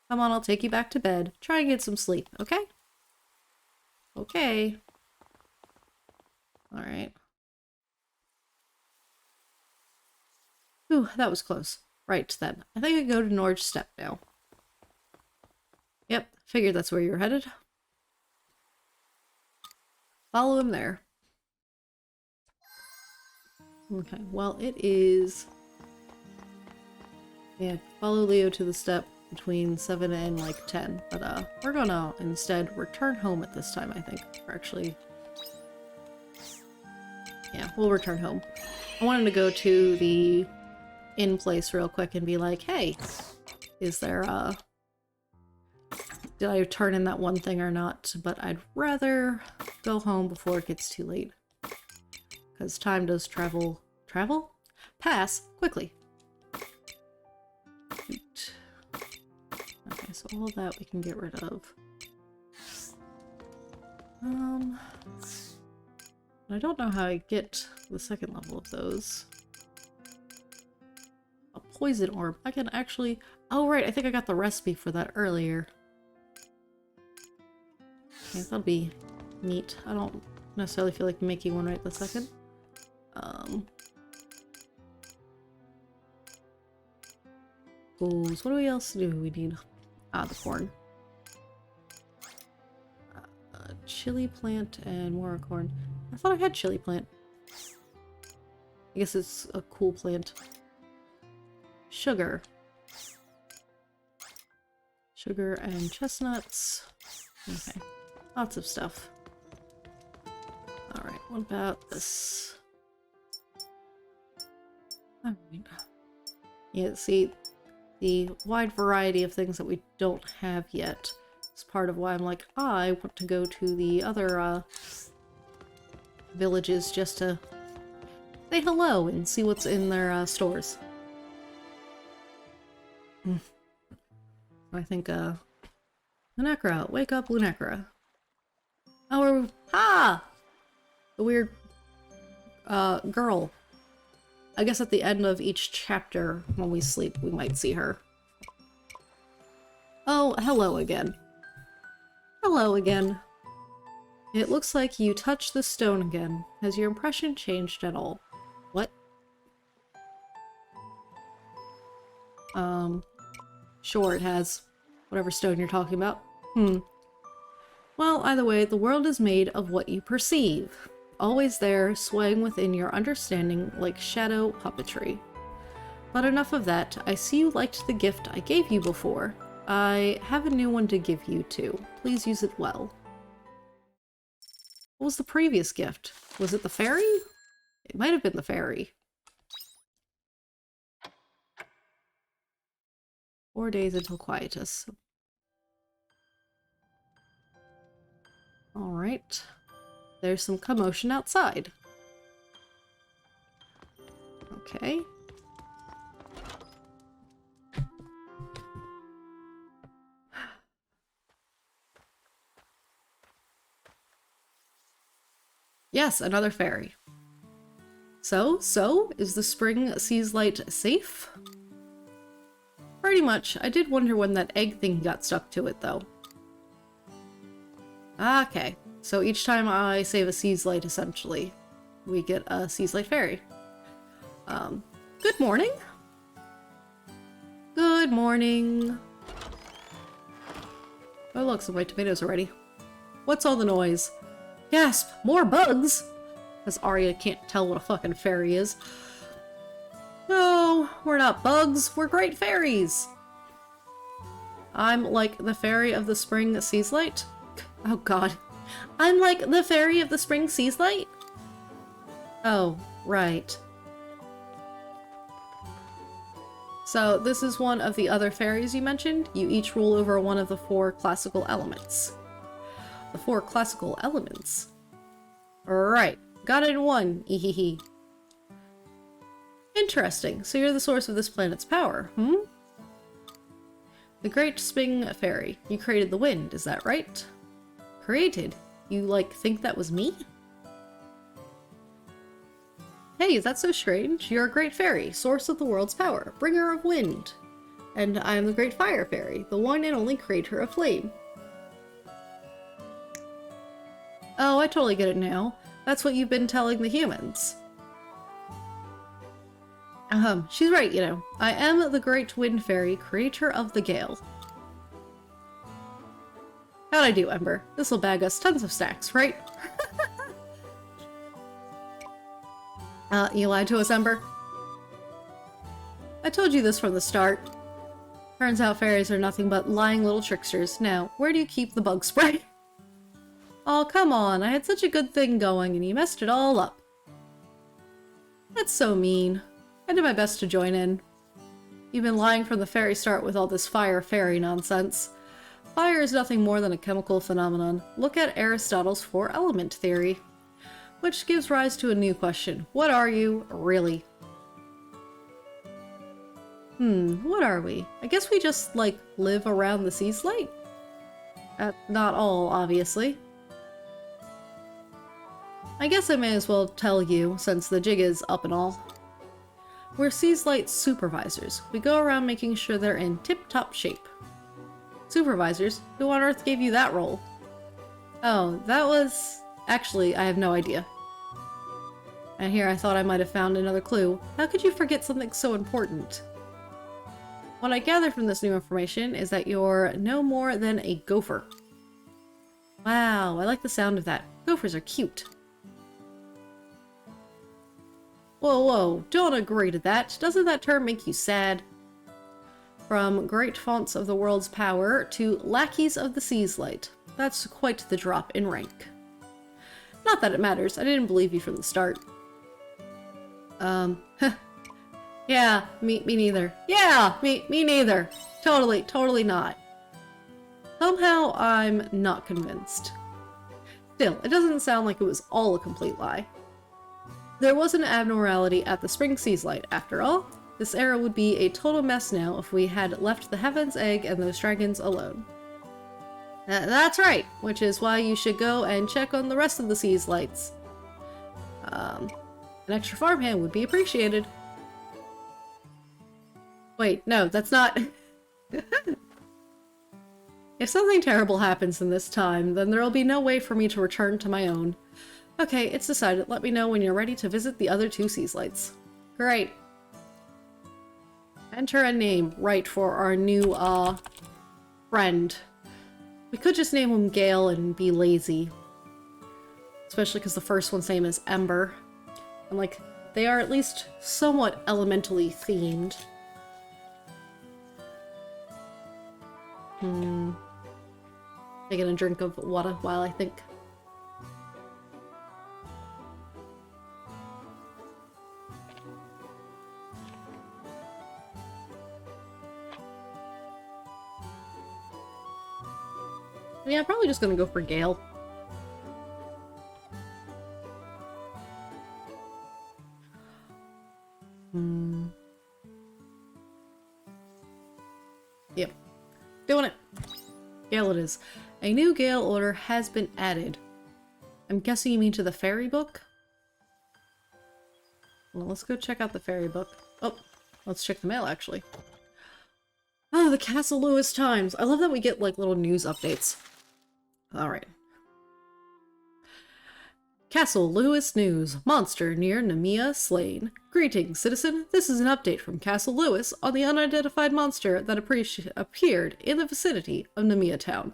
Come on, I'll take you back to bed. Try and get some sleep, okay? Okay. Alright. Ooh, that was close. Right, then. I think I can go to Norge Step now. Yep, figured that's where you're headed. Follow him there. Okay, well, it is... Yeah, follow Leo to the step between 7 and, like, 10. But, we're gonna instead return home at this time, I think. Or actually... Yeah, we'll return home. I wanted to go to the inn place real quick and be like, hey, is there, did I turn in that one thing or not? But I'd rather go home before it gets too late. Because time does travel... Travel? Pass quickly. Shoot. Okay, so all that we can get rid of. I don't know how I get the second level of those. A poison orb. I can actually... Oh, right, I think I got the recipe for that earlier. Okay, that'll be neat. I don't necessarily feel like making one right this second. What do we else do we need? Ah, the corn. Chili plant and more corn. I thought I had chili plant. I guess it's a cool plant. Sugar. Sugar and chestnuts. Okay. Lots of stuff. Alright, what about this? Alright. Yeah, see, the wide variety of things that we don't have yet is part of why I'm like, I want to go to the other, villages just to say hello and see what's in their, stores. I think, Lunacra, wake up, Lunacra. Oh, the weird, girl. I guess at the end of each chapter, when we sleep, we might see her. Oh, hello again. Hello again. It looks like you touched the stone again. Has your impression changed at all? What? Sure it has. Whatever stone you're talking about. Well, either way, the world is made of what you perceive. Always there, swaying within your understanding like shadow puppetry. But enough of that. I see you liked the gift I gave you before. I have a new one to give you too. Please use it well. What was the previous gift? Was it the fairy? It might have been the fairy. 4 days until quietus. Alright. There's some commotion outside. Okay. Yes, another fairy. So, is the spring sea's light safe? Pretty much. I did wonder when that egg thing got stuck to it, though. Okay. So each time I save a sea's light, essentially, we get a sea's light fairy. Good morning. Good morning. Oh look, some white tomatoes already. What's all the noise? Gasp! More bugs! Because Arya can't tell what a fucking fairy is. No, we're not bugs. We're great fairies. I'm like the fairy of the spring sea's light. Oh god. I'm like the fairy of the spring sea's light? Oh, right. So this is one of the other fairies you mentioned. You each rule over one of the 4 classical elements. The 4 classical elements. Right. Got it in one. Ehehe. Interesting. So you're the source of this planet's power, The Great Spring Fairy. You created the wind, is that right? Created? You, like, think that was me? Hey, is that so strange? You're a great fairy, source of the world's power, bringer of wind. And I am the Great Fire Fairy, the one and only creator of flame. Oh, I totally get it now. That's what you've been telling the humans. She's right, you know. I am the Great Wind Fairy, creator of the gale. How'd I do, Ember? This'll bag us tons of stacks, right? You lied to us, Ember? I told you this from the start. Turns out fairies are nothing but lying little tricksters. Now, where do you keep the bug spray? Oh, come on. I had such a good thing going and you messed it all up. That's so mean. I did my best to join in. You've been lying from the very start with all this fire fairy nonsense. Fire is nothing more than a chemical phenomenon. Look at Aristotle's 4-element theory. Which gives rise to a new question. What are you, really? What are we? I guess we just, like, live around the sea's light? Not all, obviously. I guess I may as well tell you, since the jig is up and all. We're Sea's Light supervisors. We go around making sure they're in tip-top shape. Supervisors? Who on earth gave you that role? Oh, that was... Actually, I have no idea. And here I thought I might have found another clue. How could you forget something so important? What I gather from this new information is that you're no more than a gopher. Wow, I like the sound of that. Gophers are cute. Whoa, whoa, don't agree to that. Doesn't that term make you sad? From great fonts of the world's power to lackeys of the sea's light. That's quite the drop in rank. Not that it matters. I didn't believe you from the start. Yeah, me neither. Yeah, me neither. Totally not. Somehow I'm not convinced. Still, it doesn't sound like it was all a complete lie. There was an abnormality at the Spring Sea's Light, after all. This era would be a total mess now if we had left the Heaven's Egg and those dragons alone. That's right, which is why you should go and check on the rest of the Sea's Lights. An extra farmhand would be appreciated. Wait, no, that's not... If something terrible happens in this time, then there'll be no way for me to return to my own. Okay, it's decided. Let me know when you're ready to visit the other 2 Sea's Lights. Great. Enter a name right for our new, friend. We could just name him Gale and be lazy. Especially because the first one's name is Ember. And, like, they are at least somewhat elementally themed. Taking a drink of water while I think. Yeah, I'm probably just gonna go for Gale. Yep. Doing it. Gale it is. A new Gale order has been added. I'm guessing you mean to the fairy book? Well, let's go check out the fairy book. Oh, let's check the mail, actually. Oh, the Castle Lewis Times. I love that we get, like, little news updates. Alright. Castle Lewis News. Monster near Nemea slain. Greetings, citizen. This is an update from Castle Lewis on the unidentified monster that appeared in the vicinity of Nemea Town.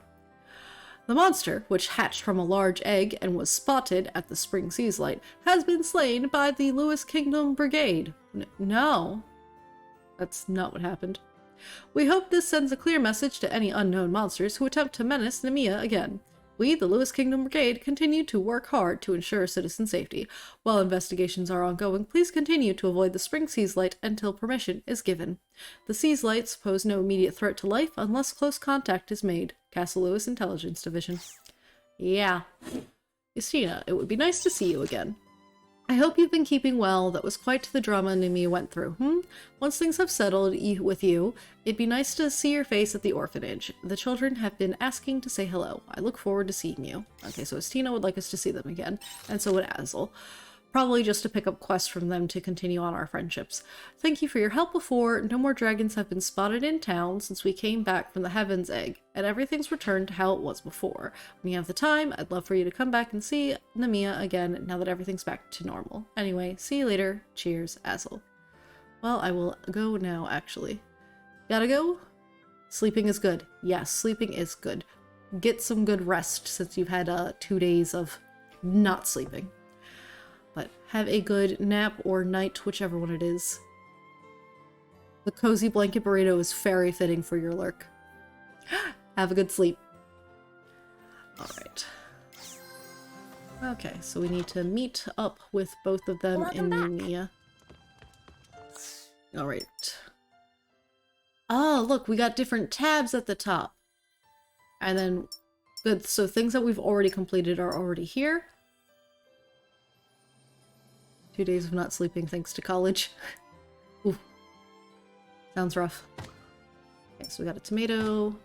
The monster, which hatched from a large egg and was spotted at the Spring Sea's Light, has been slain by the Lewis Kingdom Brigade. No. That's not what happened. We hope this sends a clear message to any unknown monsters who attempt to menace Nemea again. We, the Lewis Kingdom Brigade, continue to work hard to ensure citizen safety. While investigations are ongoing, please continue to avoid the Spring Sea's Light until permission is given. The Sea's Lights pose no immediate threat to life unless close contact is made. Castle Lewis Intelligence Division. Yeah. Justina, it would be nice to see you again. I hope you've been keeping well. That was quite the drama Nemea went through, Once things have settled with you, it'd be nice to see your face at the orphanage. The children have been asking to say hello. I look forward to seeing you. Okay, so Justina would like us to see them again, and so would Azel. Probably just to pick up quests from them to continue on our friendships. Thank you for your help before. No more dragons have been spotted in town since we came back from the Heaven's Egg, and everything's returned to how it was before. When you have the time, I'd love for you to come back and see Nemea again now that everything's back to normal. Anyway, see you later. Cheers, Azel. Well, I will go now, actually. Gotta go? Sleeping is good. Yes, sleeping is good. Get some good rest since you've had 2 days of not sleeping. But have a good nap or night, whichever one it is. The cozy blanket burrito is very fitting for your lurk. Have a good sleep. Alright. Okay, so we need to meet up with both of them in Nemea. Alright. Oh, look, we got different tabs at the top. And then, good, so things that we've already completed are already here. 2 days of not sleeping thanks to college. Ooh. Sounds rough. Okay, so we got a tomato.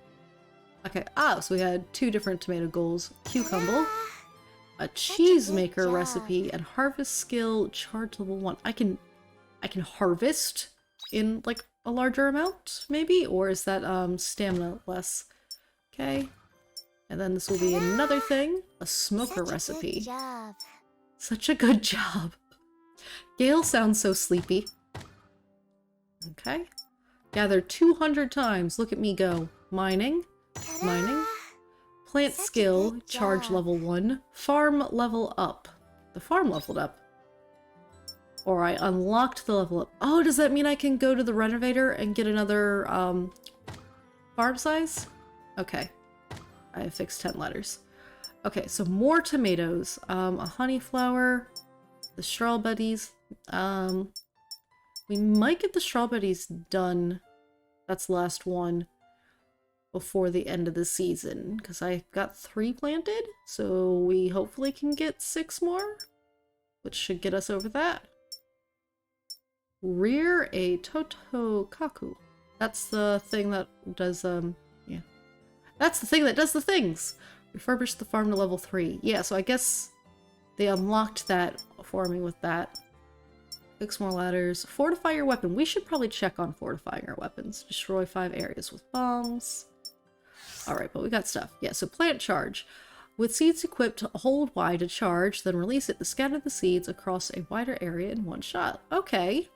Okay, so we had 2 different tomato goals. Cucumber, a cheesemaker recipe, and harvest skill charge level 1. I can harvest in like a larger amount, maybe? Or is that stamina less? Okay. And then this will be another thing. A smoker recipe. Such a good job. Gale sounds so sleepy. Okay. Gather 200 times. Look at me go. Mining. Mining. Plant skill. Charge level 1. Farm level up. The farm leveled up. Or I unlocked the level up. Oh, does that mean I can go to the renovator and get another farm size? Okay. I have fixed 10 letters. Okay, so more tomatoes. A honeyflower. The strawberries. We might get the strawberries done. That's the last one before the end of the season. Because I got 3 planted. So we hopefully can get 6 more. Which should get us over that. Rear a Totokaku. That's the thing that does, yeah. That's the thing that does the things! Refurbish the farm to level 3. Yeah, so I guess they unlocked that for me with that. 6 more ladders. Fortify your weapon. We should probably check on fortifying our weapons. Destroy 5 areas with bombs. Alright, but we got stuff. Yeah, so plant charge. With seeds equipped, hold Y to charge, then release it to scatter the seeds across a wider area in one shot. Okay.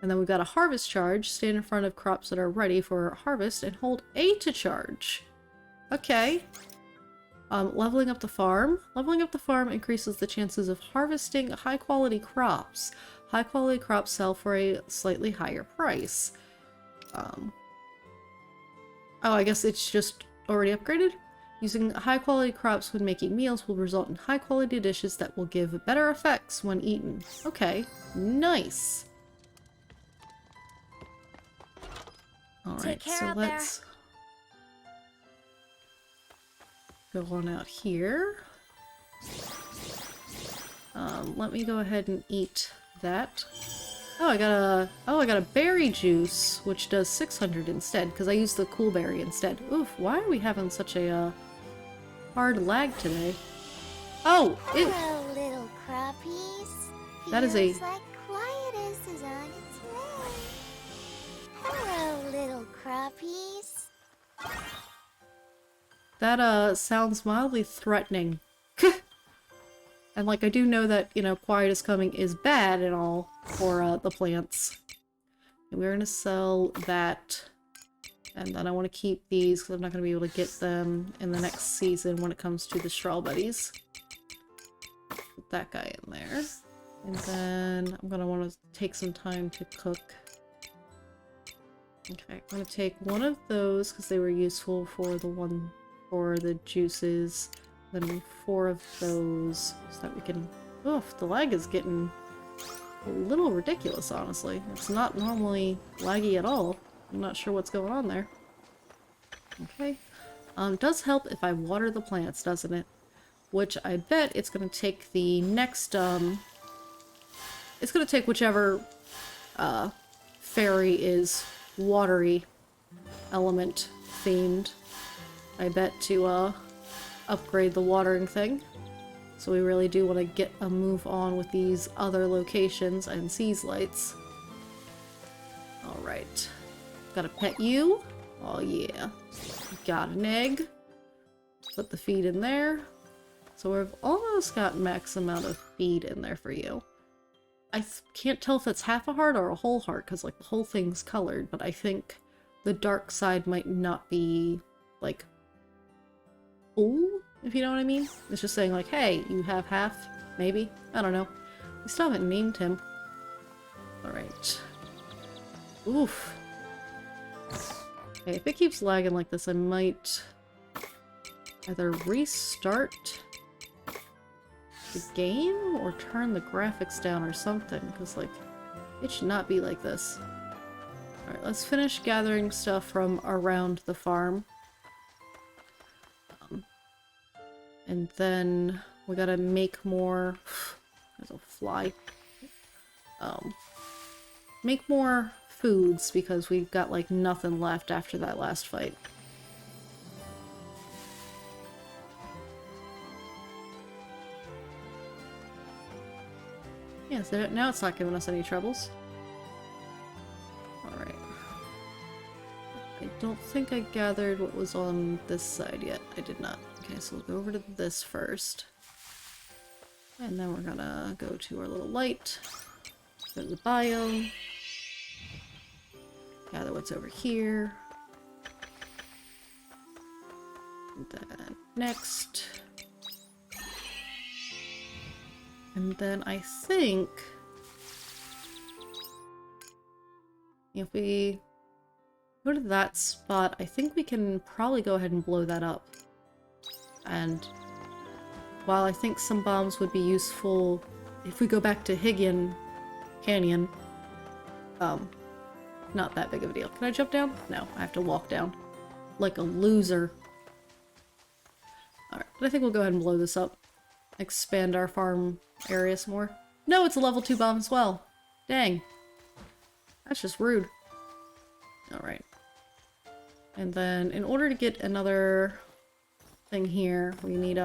And then we've got a harvest charge. Stand in front of crops that are ready for harvest and hold A to charge. Okay. Leveling up the farm. Leveling up the farm increases the chances of harvesting high-quality crops. High-quality crops sell for a slightly higher price. Oh, I guess it's just already upgraded? Using high-quality crops when making meals will result in high-quality dishes that will give better effects when eaten. Okay, nice. Alright, so let's go on out here. Let me go ahead and eat that. Oh, I got a berry juice, which does 600 instead, because I used the cool berry instead. Oof, why are we having such a hard lag today? Oh, ew. Hello, little crappies. That is a... Feels like Quietus is on its way. Hello, little crappies. That, sounds mildly threatening. And, like, I do know that, you know, Quietus coming is bad and all for, the plants. And we're gonna sell that. And then I want to keep these, because I'm not going to be able to get them in the next season when it comes to the strawberries. Put that guy in there. And then I'm going to want to take some time to cook. Okay, I'm going to take one of those, because they were useful for the one for the juices. Then 4 of those, so that we can... Oof, the lag is getting a little ridiculous, honestly. It's not normally laggy at all. I'm not sure what's going on there. Okay. Does help if I water the plants, doesn't it? Which I bet it's gonna take the next, it's gonna take whichever, fairy is watery element themed. I bet to, upgrade the watering thing. So we really do want to get a move on with these other locations and seize lights. Alright. Gotta pet you. Oh yeah. Got an egg. Put the feed in there. So we've almost got max amount of feed in there for you. I can't tell if it's half a heart or a whole heart, because like the whole thing's colored, but I think the dark side might not be like full, if you know what I mean. It's just saying like, hey, you have half, maybe? I don't know. We still haven't named him. Alright. Oof. Okay, if it keeps lagging like this, I might either restart the game or turn the graphics down or something, because like, it should not be like this. Alright, let's finish gathering stuff from around the farm. And then we gotta make more... There's a fly. Make more foods, because we've got like nothing left after that last fight. Yeah, so now it's not giving us any troubles. Alright. I don't think I gathered what was on this side yet. I did not. Okay, so we'll go over to this first. And then we're gonna go to our little light. Go to the biome. Gather what's over here. And then next. And then I think if we go to that spot, I think we can probably go ahead and blow that up. And while I think some bombs would be useful if we go back to Higgian Canyon, not that big of a deal. Can I jump down? No, I have to walk down. Like a loser. Alright, but I think we'll go ahead and blow this up. Expand our farm area some more. No, it's a level 2 bomb as well. Dang. That's just rude. Alright. And then, in order to get another thing here, we need,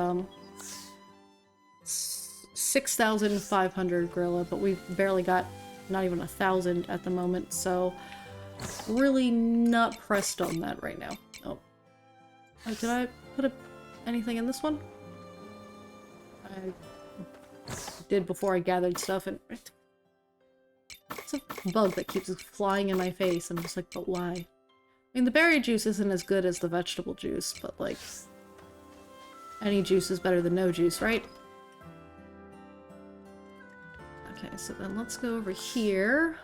6,500 gorilla, but we've barely got not even 1,000 at the moment, so really not pressed on that right now. Oh. Did I put anything in this one? I did before I gathered stuff, and it's a bug that keeps flying in my face. I'm just like, but why? I mean, the berry juice isn't as good as the vegetable juice, but like, any juice is better than no juice, right? Okay, so then let's go over here.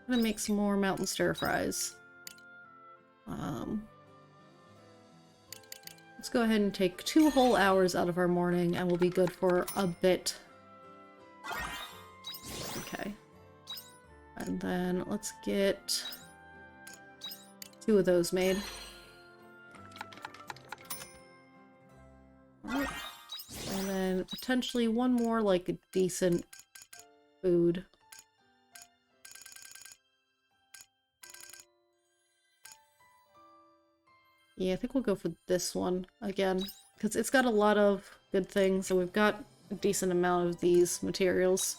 I'm gonna make some more mountain stir fries. Let's go ahead and take 2 whole hours out of our morning, and we'll be good for a bit. Okay. And then let's get 2 of those made. Alright. And then potentially 1 more, like, decent food. Yeah, I think we'll go for this one again, because it's got a lot of good things, so we've got a decent amount of these materials.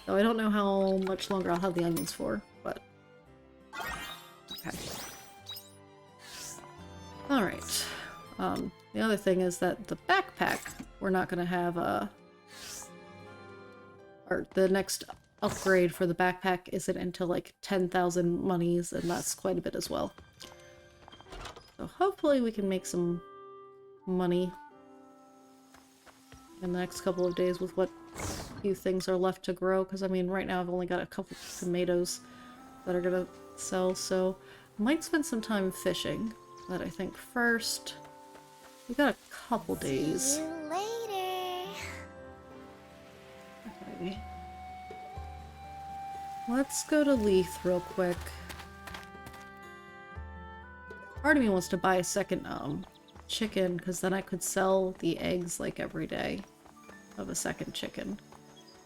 So I don't know how much longer I'll have the onions for, but... Okay. Alright. The other thing is that the backpack, we're not gonna have or the next upgrade for the backpack isn't until like 10,000 monies, and that's quite a bit as well. So hopefully we can make some money in the next couple of days with what few things are left to grow, because I mean right now I've only got a couple of tomatoes that are gonna sell, so I might spend some time fishing, but I think first we got a couple days. See you later. Okay. Let's go to Leith real quick. Part of me wants to buy a second chicken, because then I could sell the eggs like every day of a second chicken.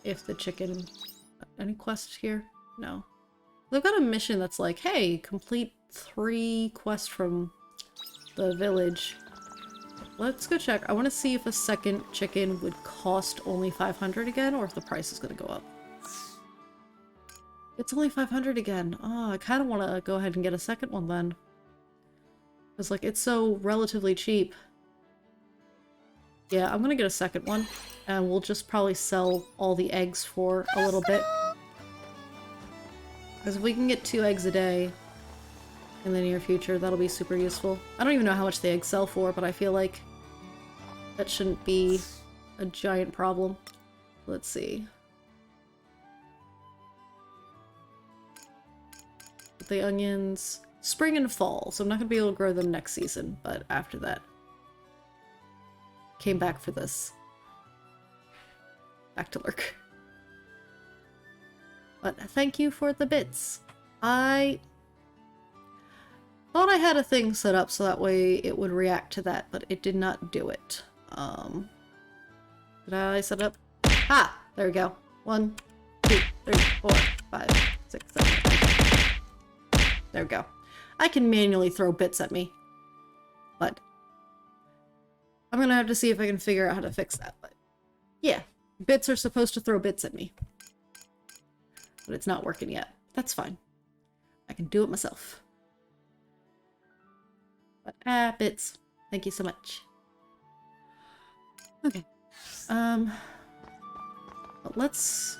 If the chicken... Any quests here? No. They've got a mission that's like, hey, complete 3 quests from the village. Let's go check. I want to see if a second chicken would cost only 500 again, or if the price is going to go up. It's only 500 again. Oh, I kind of want to go ahead and get a second one then. Because, like, it's so relatively cheap. Yeah, I'm gonna get a second one, and we'll just probably sell all the eggs for a little bit. Because if we can get 2 eggs a day in the near future, that'll be super useful. I don't even know how much the eggs sell for, but I feel like that shouldn't be a giant problem. Let's see. The onions... Spring and fall, so I'm not going to be able to grow them next season, but after that. Came back for this. Back to lurk. But thank you for the bits. I thought I had a thing set up so that way it would react to that, but it did not do it. Did I set it up? Ah! There we go. 1, 2, 3, 4, 5, 6, 7, 8. There we go. I can manually throw bits at me, but I'm gonna have to see if I can figure out how to fix that. But yeah, bits are supposed to throw bits at me, but it's not working yet. That's fine. I can do it myself. But bits. Thank you so much. Okay. But let's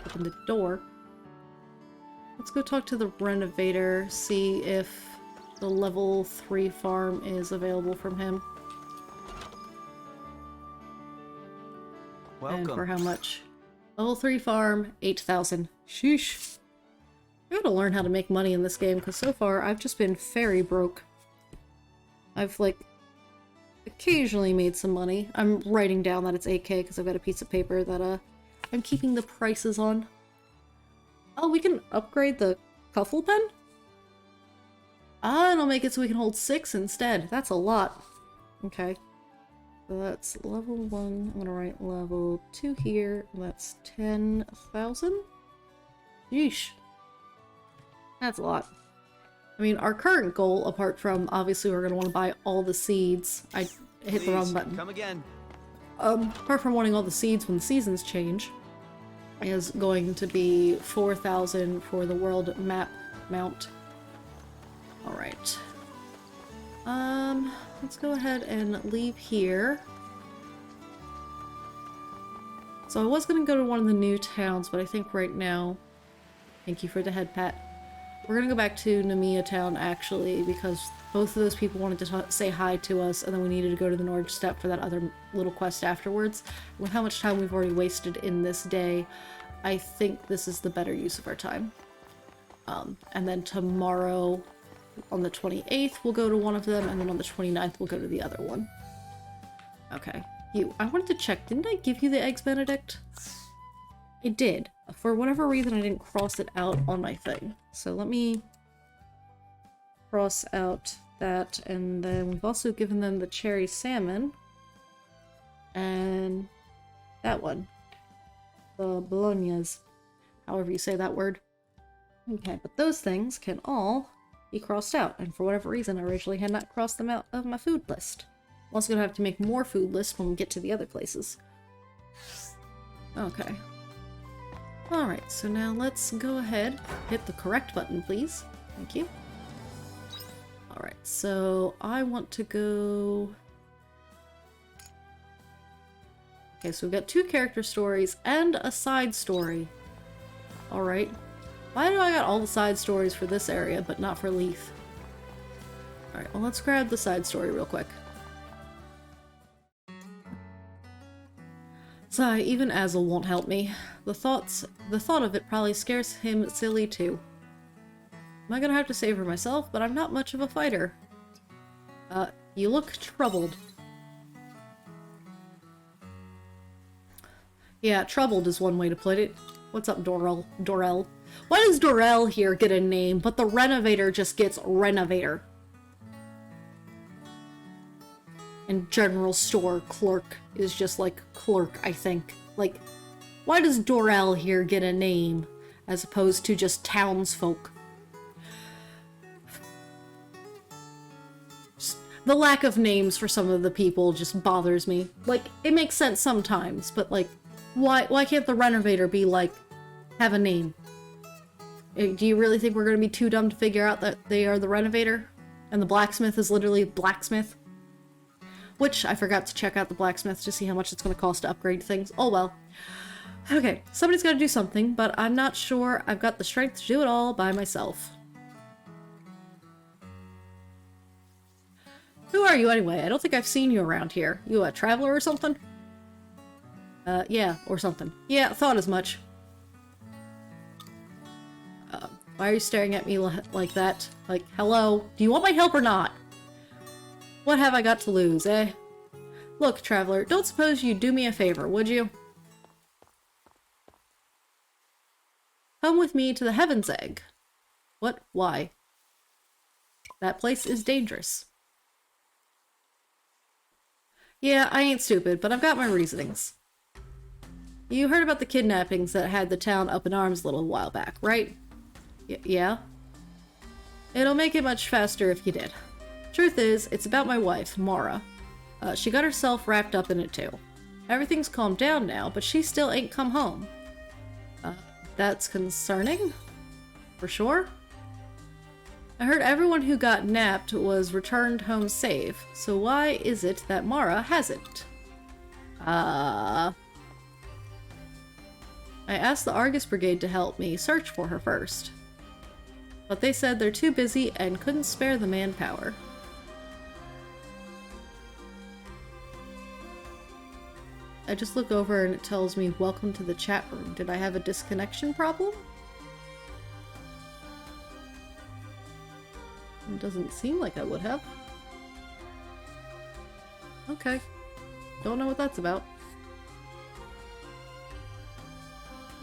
open the door. Let's go talk to the renovator, see if the level 3 farm is available from him. And for Welcome. how much? Level 3 farm, 8,000. Sheesh. I gotta learn how to make money in this game, because so far I've just been very broke. I've, like, occasionally made some money. I'm writing down that it's 8K because I've got a piece of paper that, I'm keeping the prices on. Oh, we can upgrade the Cuffle Pen? Ah, and I'll make it so we can hold 6 instead. That's a lot. Okay. So that's level 1. I'm gonna write level 2 here. And that's 10,000? Yeesh. That's a lot. I mean, our current goal, apart from obviously we're gonna want to buy all the seeds. I hit the wrong button. Come again. Apart from wanting all the seeds when the seasons change, is going to be 4,000 for the world map mount. Alright. Let's go ahead and leave here. So I was gonna go to one of the new towns, but I think right now, thank you for the head pat. We're gonna go back to Namiya Town actually, because both of those people wanted to say hi to us, and then we needed to go to the North Step for that other little quest afterwards. With how much time we've already wasted in this day, I think this is the better use of our time. And then tomorrow, on the 28th, we'll go to one of them, and then on the 29th, we'll go to the other one. Okay. I wanted to check, didn't I give you the Eggs Benedict? I did. For whatever reason, I didn't cross it out on my thing. So let me cross out that, and then we've also given them the cherry salmon. And that one. The bolognas. However you say that word. Okay, but those things can all be crossed out, and for whatever reason, I originally had not crossed them out of my food list. I'm also gonna have to make more food lists when we get to the other places. Okay. Alright, so now let's go ahead, hit the correct button, please. Thank you. Alright, so I want to go... Okay, so we've got 2 character stories and a side story. Alright. Why do I got all the side stories for this area, but not for Leaf? Alright, well let's grab the side story real quick. Sigh, even Azel won't help me. The thought of it probably scares him silly too. Am I gonna have to save her myself? But I'm not much of a fighter. You look troubled. Yeah, troubled is one way to put it. What's up, Dorel? Why does Dorel here get a name, but the Renovator just gets Renovator? And General Store Clerk is just like Clerk, I think. Like, why does Dorel here get a name as opposed to just townsfolk? Just the lack of names for some of the people just bothers me. Like, it makes sense sometimes, but like, why can't the Renovator be like, have a name? Do you really think we're gonna be too dumb to figure out that they are the Renovator? And the blacksmith is literally blacksmith? Which, I forgot to check out the blacksmith to see how much it's going to cost to upgrade things. Oh well. Okay, somebody's got to do something, but I'm not sure I've got the strength to do it all by myself. Who are you anyway? I don't think I've seen you around here. You a traveler or something? Yeah, or something. Yeah, thought as much. Why are you staring at me like that? Like, hello? Do you want my help or not? What have I got to lose, eh? Look, traveler, don't suppose you'd do me a favor, would you? Come with me to the Heaven's Egg. What? Why? That place is dangerous. Yeah, I ain't stupid, but I've got my reasonings. You heard about the kidnappings that had the town up in arms a little while back, right? Yeah? It'll make it much faster if you did. Truth is, it's about my wife, Mara. She got herself wrapped up in it too. Everything's calmed down now, but she still ain't come home. That's concerning? For sure? I heard everyone who got nabbed was returned home safe, so why is it that Mara hasn't? I asked the Argus Brigade to help me search for her first. But they said they're too busy and couldn't spare the manpower. I just look over and it tells me, welcome to the chat room. Did I have a disconnection problem? It doesn't seem like I would have. Okay. Don't know what that's about.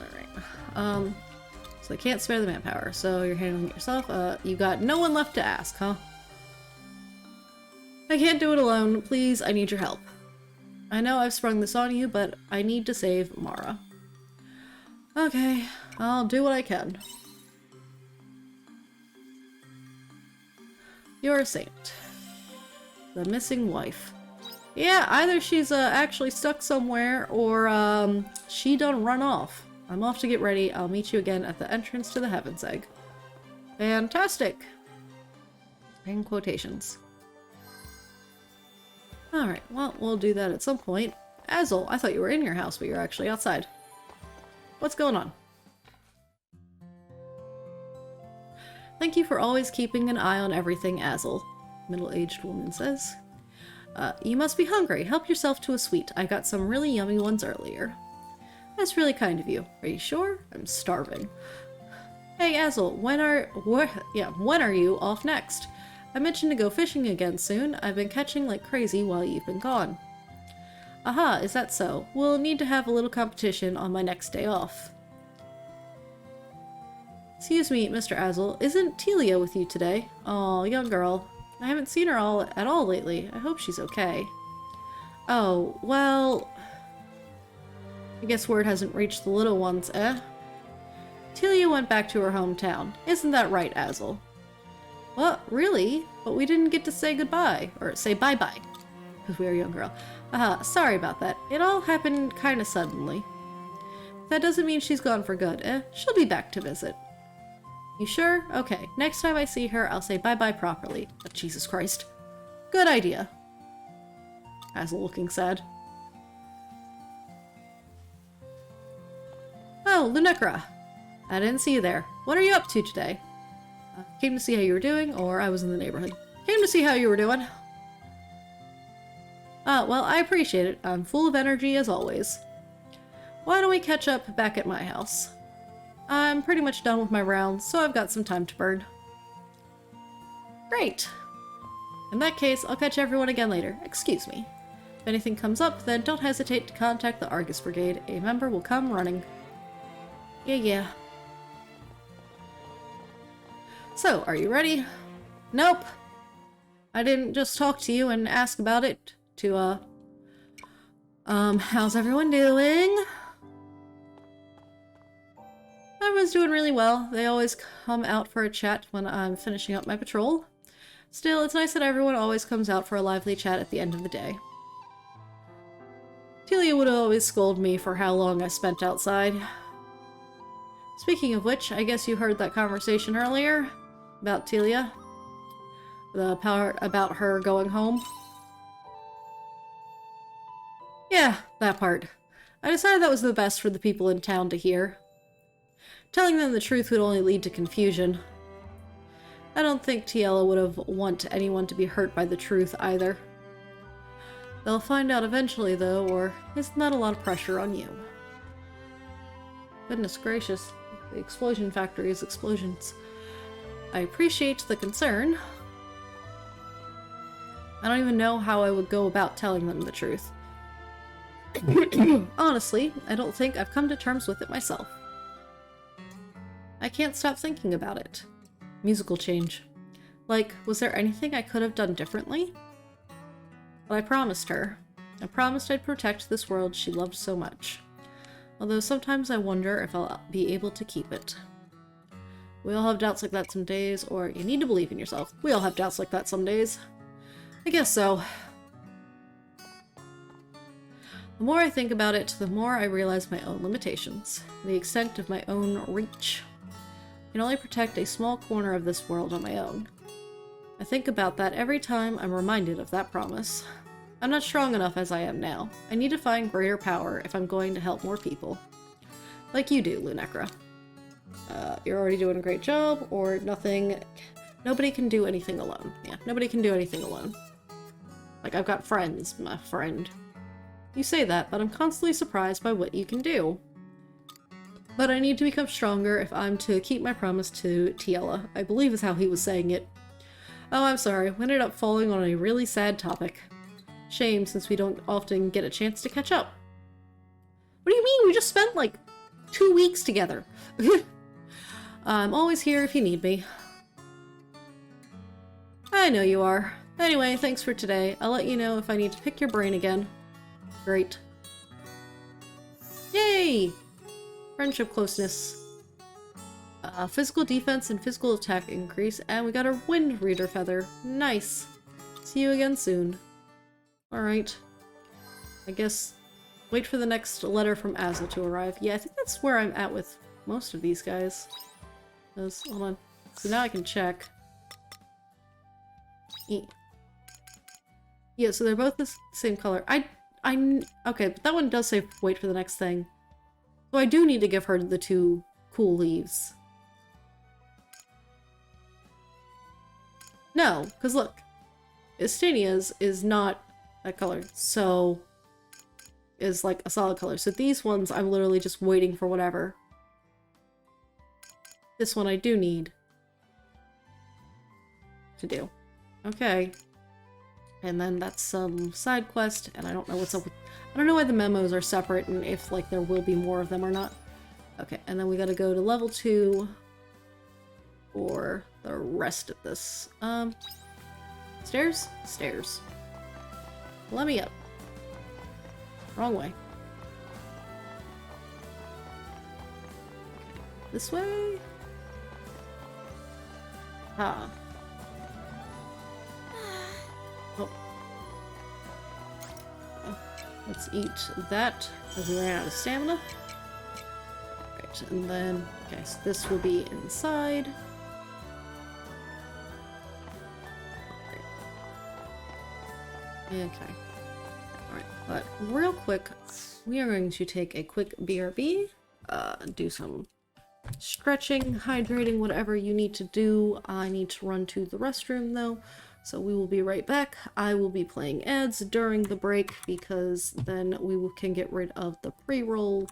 Alright. So I can't spare the manpower, so you're handling it yourself. You got no one left to ask, huh? I can't do it alone. Please, I need your help. I know I've sprung this on you, but I need to save Mara. Okay, I'll do what I can. You're a saint. The missing wife. Yeah, either she's actually stuck somewhere, or she done run off. I'm off to get ready. I'll meet you again at the entrance to the Heaven's Egg. Fantastic! In quotations. Alright, well, we'll do that at some point. Azel, I thought you were in your house, but you're actually outside. What's going on? Thank you for always keeping an eye on everything, Azel, middle-aged woman says. You must be hungry. Help yourself to a sweet. I got some really yummy ones earlier. That's really kind of you. Are you sure? I'm starving. Hey, Azel, when are you off next? I mentioned to go fishing again soon. I've been catching like crazy while you've been gone. Aha, is that so? We'll need to have a little competition on my next day off. Excuse me, Mr. Azel, isn't Tiella with you today? Aw, young girl. I haven't seen her at all lately. I hope she's okay. Oh, well... I guess word hasn't reached the little ones, eh? Tiella went back to her hometown. Isn't that right, Azel? What? Really? But we didn't get to say goodbye. Or say bye-bye. Because we are a young girl. Sorry about that. It all happened kinda suddenly. That doesn't mean she's gone for good, eh? She'll be back to visit. You sure? Okay. Next time I see her, I'll say bye-bye properly. Oh, Jesus Christ. Good idea. Azel looking sad. Oh, Lunecra. I didn't see you there. What are you up to today? Came to see how you were doing, or I was in the neighborhood. Came to see how you were doing. Well, I appreciate it. I'm full of energy as always. Why don't we catch up back at my house? I'm pretty much done with my rounds, so I've got some time to burn. Great! In that case, I'll catch everyone again later. Excuse me. If anything comes up, then don't hesitate to contact the Argus Brigade. A member will come running. Yeah. So, are you ready? Nope. I didn't just talk to you and ask about it to, how's everyone doing? Everyone's doing really well. They always come out for a chat when I'm finishing up my patrol. Still, it's nice that everyone always comes out for a lively chat at the end of the day. Tiella would always scold me for how long I spent outside. Speaking of which, I guess you heard that conversation earlier about Tiella? The part about her going home? Yeah, that part. I decided that was the best for the people in town to hear. Telling them the truth would only lead to confusion. I don't think Tiella would have want anyone to be hurt by the truth either. They'll find out eventually though, or isn't that a lot of pressure on you? Goodness gracious, the explosion factory is explosions. I appreciate the concern. I don't even know how I would go about telling them the truth. Honestly, I don't think I've come to terms with it myself. I can't stop thinking about it. Musical change. Like, was there anything I could have done differently? But I promised her. I promised I'd protect this world she loved so much. Although sometimes I wonder if I'll be able to keep it. We all have doubts like that some days, or you need to believe in yourself. We all have doubts like that some days. I guess so. The more I think about it, the more I realize my own limitations, the extent of my own reach. I can only protect a small corner of this world on my own. I think about that every time I'm reminded of that promise. I'm not strong enough as I am now. I need to find greater power if I'm going to help more people. Like you do, Lunecra. You're already doing a great job, or nothing. Nobody can do anything alone. Yeah, nobody can do anything alone. Like, I've got friends, my friend. You say that, but I'm constantly surprised by what you can do. But I need to become stronger if I'm to keep my promise to Tiella, I believe is how he was saying it. Oh, I'm sorry. We ended up falling on a really sad topic. Shame, since we don't often get a chance to catch up. What do you mean? We just spent, like, 2 weeks together. I'm always here if you need me. I know you are. Anyway, thanks for today. I'll let you know if I need to pick your brain again. Great. Yay! Friendship closeness. Physical defense and physical attack increase, and we got a wind reader feather. Nice. See you again soon. Alright. I guess wait for the next letter from Azza to arrive. Yeah, I think that's where I'm at with most of these guys. Hold on. So now I can check. Yeah, so they're both the same color. Okay, but that one does say wait for the next thing. So I do need to give her the 2 cool leaves. No, because look, Estinia's is not that color, so is like a solid color. So these ones I'm literally just waiting for whatever. This one I do need to do. Okay. And then that's some side quest, and I don't know what's up with... I don't know why the memos are separate and if, like, there will be more of them or not. Okay, and then we gotta go to level 2 for the rest of this. Stairs? Stairs. Let me up. Wrong way. This way? Ah. Oh. Let's eat that, because we ran out of stamina. Right, and then, okay, so this will be inside. Okay. Alright, but real quick, we are going to take a quick BRB, do some stretching, hydrating, whatever you need to do. I need to run to the restroom though, so we will be right back. I will be playing ads during the break because then we can get rid of the pre-roll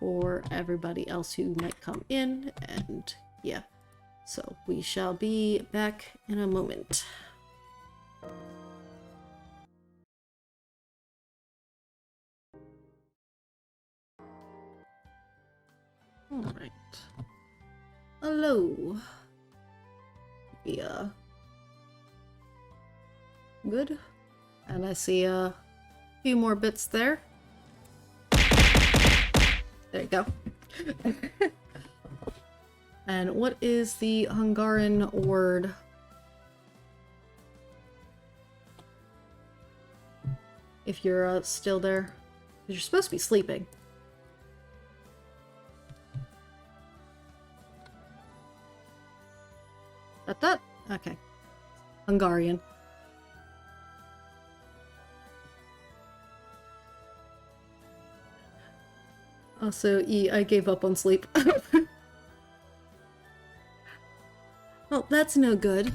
for everybody else who might come in, and yeah. So we shall be back in a moment. Alright. Hello. Yeah. Good. And I see a few more bits there. There you go. And what is the Hungarian word? If you're still there. 'Cause you're supposed to be sleeping. That? Okay. Hungarian. Also, I gave up on sleep. Well, that's no good.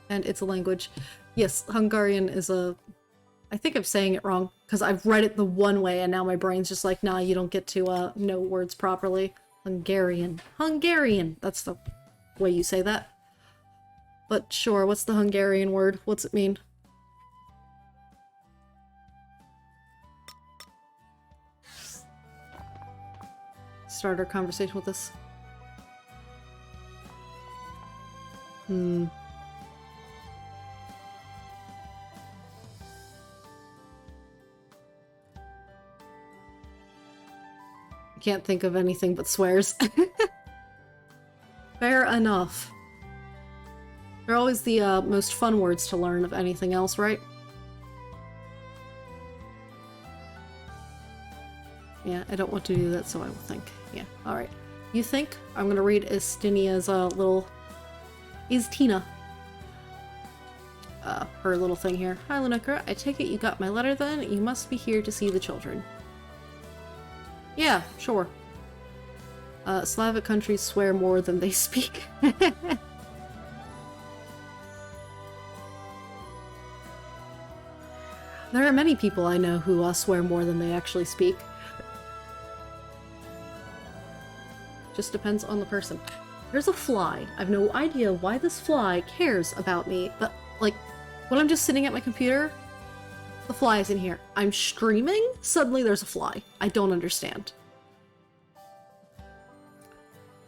And it's a language. Yes, Hungarian is a... I think I'm saying it wrong, because I've read it the one way, and now my brain's just like, nah, you don't get to know words properly. Hungarian. Hungarian! That's the way you say that. But sure, what's the Hungarian word? What's it mean? Start our conversation with this. I can't think of anything but swears. Fair enough. They're always the most fun words to learn of anything else, right? Yeah, I don't want to do that, so I will think. Yeah, alright. You think? I'm gonna read Estinia's little... Tina. Her little thing here. Hi, Lunaka. I take it you got my letter then? You must be here to see the children. Yeah, sure. Slavic countries swear more than they speak. There are many people I know who swear more than they actually speak. Just depends on the person. There's a fly. I have no idea why this fly cares about me, but like, when I'm just sitting at my computer, the fly is in here. I'm streaming, suddenly there's a fly. I don't understand.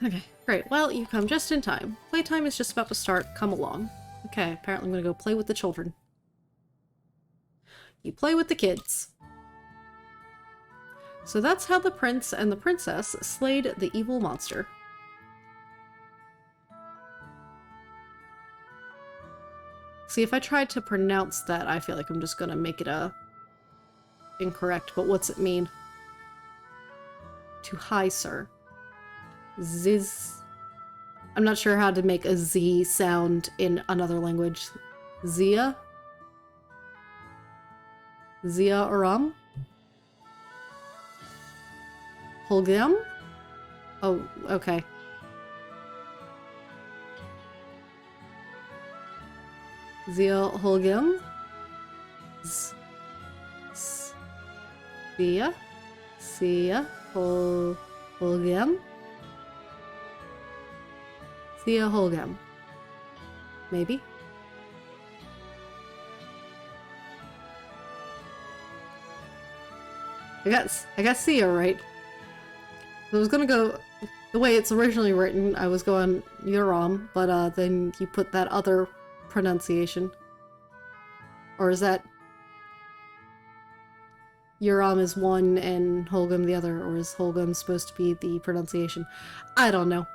Okay, great. Well, you come just in time. Playtime is just about to start. Come along. Okay, apparently I'm gonna go play with the children. You play with the kids. So that's how the prince and the princess slayed the evil monster. See, if I tried to pronounce that, I feel like I'm just gonna make it incorrect, but what's it mean? To hi, sir. Ziz. I'm not sure how to make a Z sound in another language. Zia? Zia Aram? Holgam? Oh, okay. Zia Holgam? Zia? Zia Holgam? Zia Holgam. Maybe? I got Sia right. I was gonna go the way it's originally written. I was going Yoram, but then you put that other pronunciation. Or is that Yoram is one and Holgam the other, or is Holgam supposed to be the pronunciation? I don't know.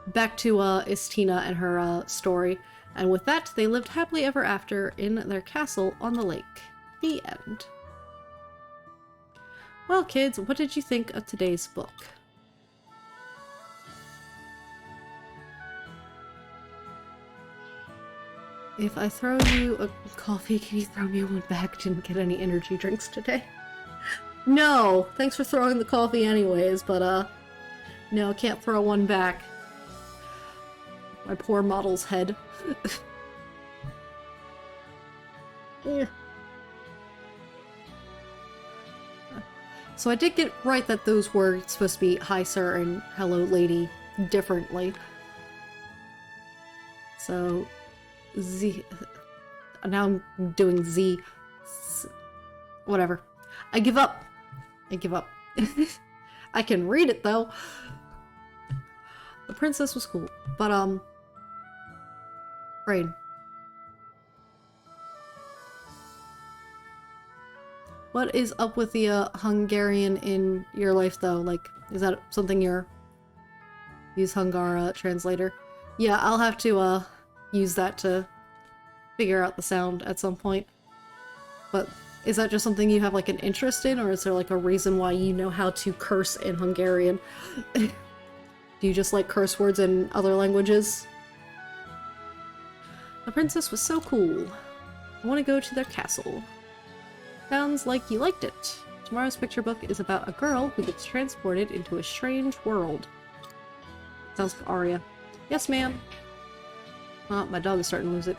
Back to Istina and her story. And with that, they lived happily ever after in their castle on the lake. The end. Well, kids, what did you think of today's book? If I throw you a coffee, can you throw me one back? Didn't get any energy drinks today. No! Thanks for throwing the coffee anyways, but no, can't throw one back. My poor model's head. Yeah. So I did get right that those were supposed to be hi sir and hello lady differently. So Z. Now I'm doing Z. Whatever. I give up. I give up. I can read it though. The princess was cool, but Rain. What is up with the Hungarian in your life though? Like, is that something you're use Hungara translator? Yeah, I'll have to use that to figure out the sound at some point. But is that just something you have like an interest in, or is there like a reason why you know how to curse in Hungarian? Do you just like curse words in other languages? The princess was so cool. I want to go to their castle. Sounds like you liked it. Tomorrow's picture book is about a girl who gets transported into a strange world. Sounds like Aria. Yes, ma'am. Oh, my dog is starting to lose it.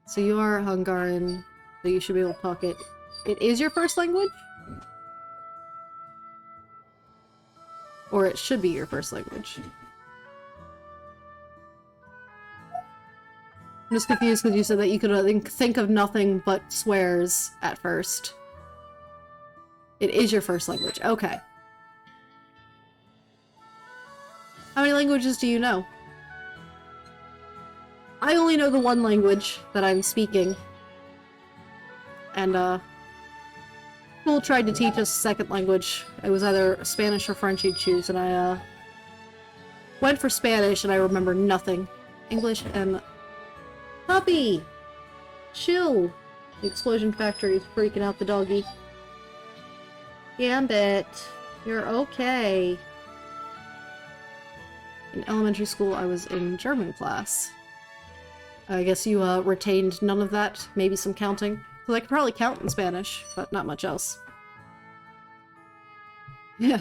So you are Hungarian, so you should be able to talk it. It is your first language? Or it should be your first language. I'm just confused because you said that you could think of nothing but swears at first. It is your first language. Okay. How many languages do you know? I only know the one language that I'm speaking. And, school tried to teach us a second language. It was either Spanish or French you'd choose, and I, went for Spanish and I remember nothing. English and... Puppy! Chill! The explosion factory is freaking out the doggy. Gambit, you're okay. In elementary school, I was in German class. I guess you retained none of that, maybe some counting. Because I could probably count in Spanish, but not much else. Yeah.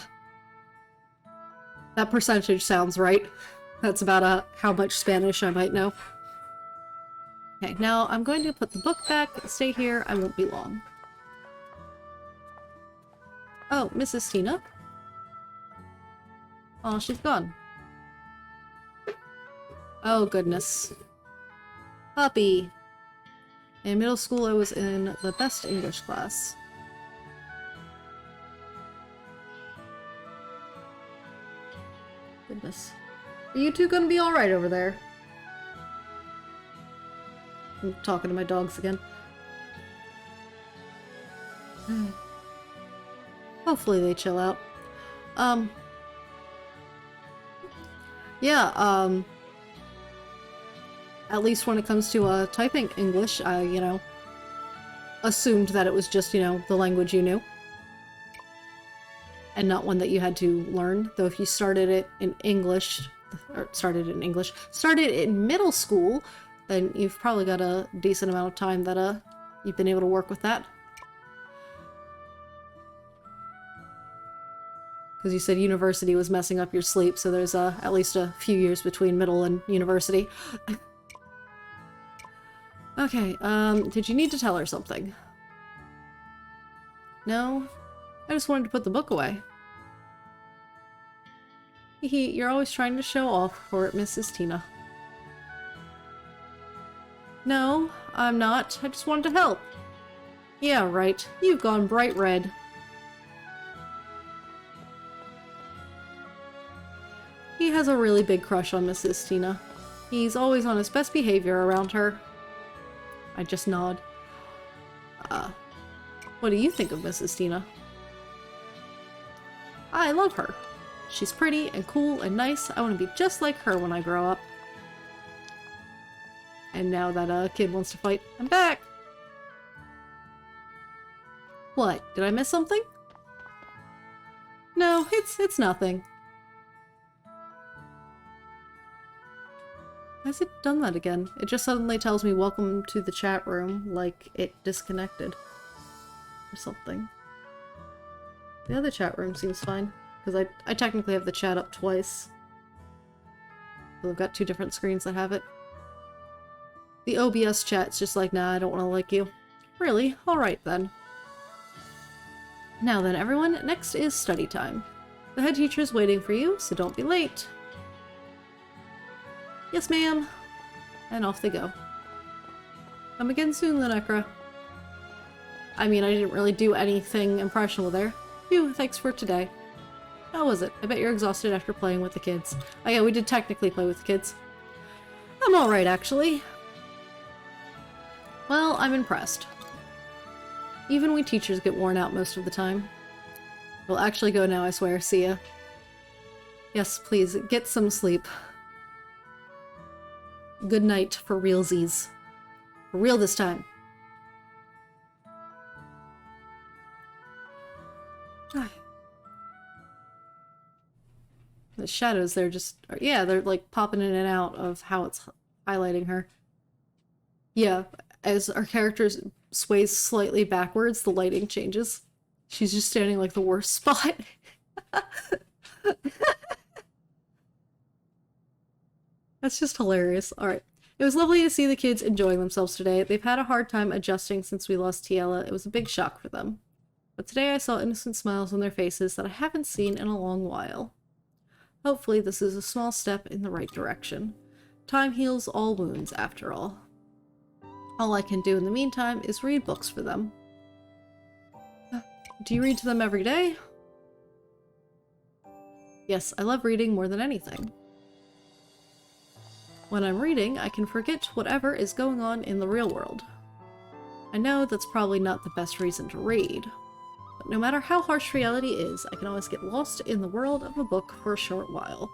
That percentage sounds right. That's about how much Spanish I might know. Okay, now I'm going to put the book back, stay here, I won't be long. Oh, Mrs. Tina? Oh, she's gone. Oh, goodness. Puppy. In middle school, I was in the best English class. Goodness. Are you two gonna be alright over there? I'm talking to my dogs again. Hopefully they chill out. Yeah, at least when it comes to typing English, I, you know, assumed that it was just, you know, the language you knew. And not one that you had to learn. Though if you started it in English, started in middle school, then you've probably got a decent amount of time that you've been able to work with that. Because you said university was messing up your sleep, so there's at least a few years between middle and university. Okay, did you need to tell her something? No? I just wanted to put the book away. Hehe, you're always trying to show off for Mrs. Tina. No, I'm not. I just wanted to help. Yeah, right. You've gone bright red. He has a really big crush on Mrs. Tina. He's always on his best behavior around her. I just nod. What do you think of Mrs. Tina? I love her. She's pretty and cool and nice. I want to be just like her when I grow up. And now that kid wants to fight, I'm back! What? Did I miss something? No, it's nothing. Why has it done that again? It just suddenly tells me welcome to the chat room, like it disconnected. Or something. The other chat room seems fine, because I technically have the chat up twice. So I've got two different screens that have it. The OBS chat's just like, nah, I don't want to like you. Really? Alright then. Now then, everyone, next is study time. The head teacher's waiting for you, so don't be late. Yes, ma'am. And off they go. Come again soon, Lunekra. I mean, I didn't really do anything impressionable there. Phew, thanks for today. How was it? I bet you're exhausted after playing with the kids. Oh yeah, we did technically play with the kids. I'm alright, actually. Well, I'm impressed. Even we teachers get worn out most of the time. We'll actually go now, I swear. See ya. Yes, please, get some sleep. Good night for realsies. For real this time. The shadows, they're just... yeah, they're like popping in and out of how it's highlighting her. Yeah, as our character sways slightly backwards, the lighting changes. She's just standing like the worst spot. That's just hilarious. Alright. It was lovely to see the kids enjoying themselves today. They've had a hard time adjusting since we lost Tiella. It was a big shock for them. But today I saw innocent smiles on their faces that I haven't seen in a long while. Hopefully this is a small step in the right direction. Time heals all wounds, after all. All I can do in the meantime is read books for them. Do you read to them every day? Yes, I love reading more than anything. When I'm reading, I can forget whatever is going on in the real world. I know that's probably not the best reason to read, but no matter how harsh reality is, I can always get lost in the world of a book for a short while.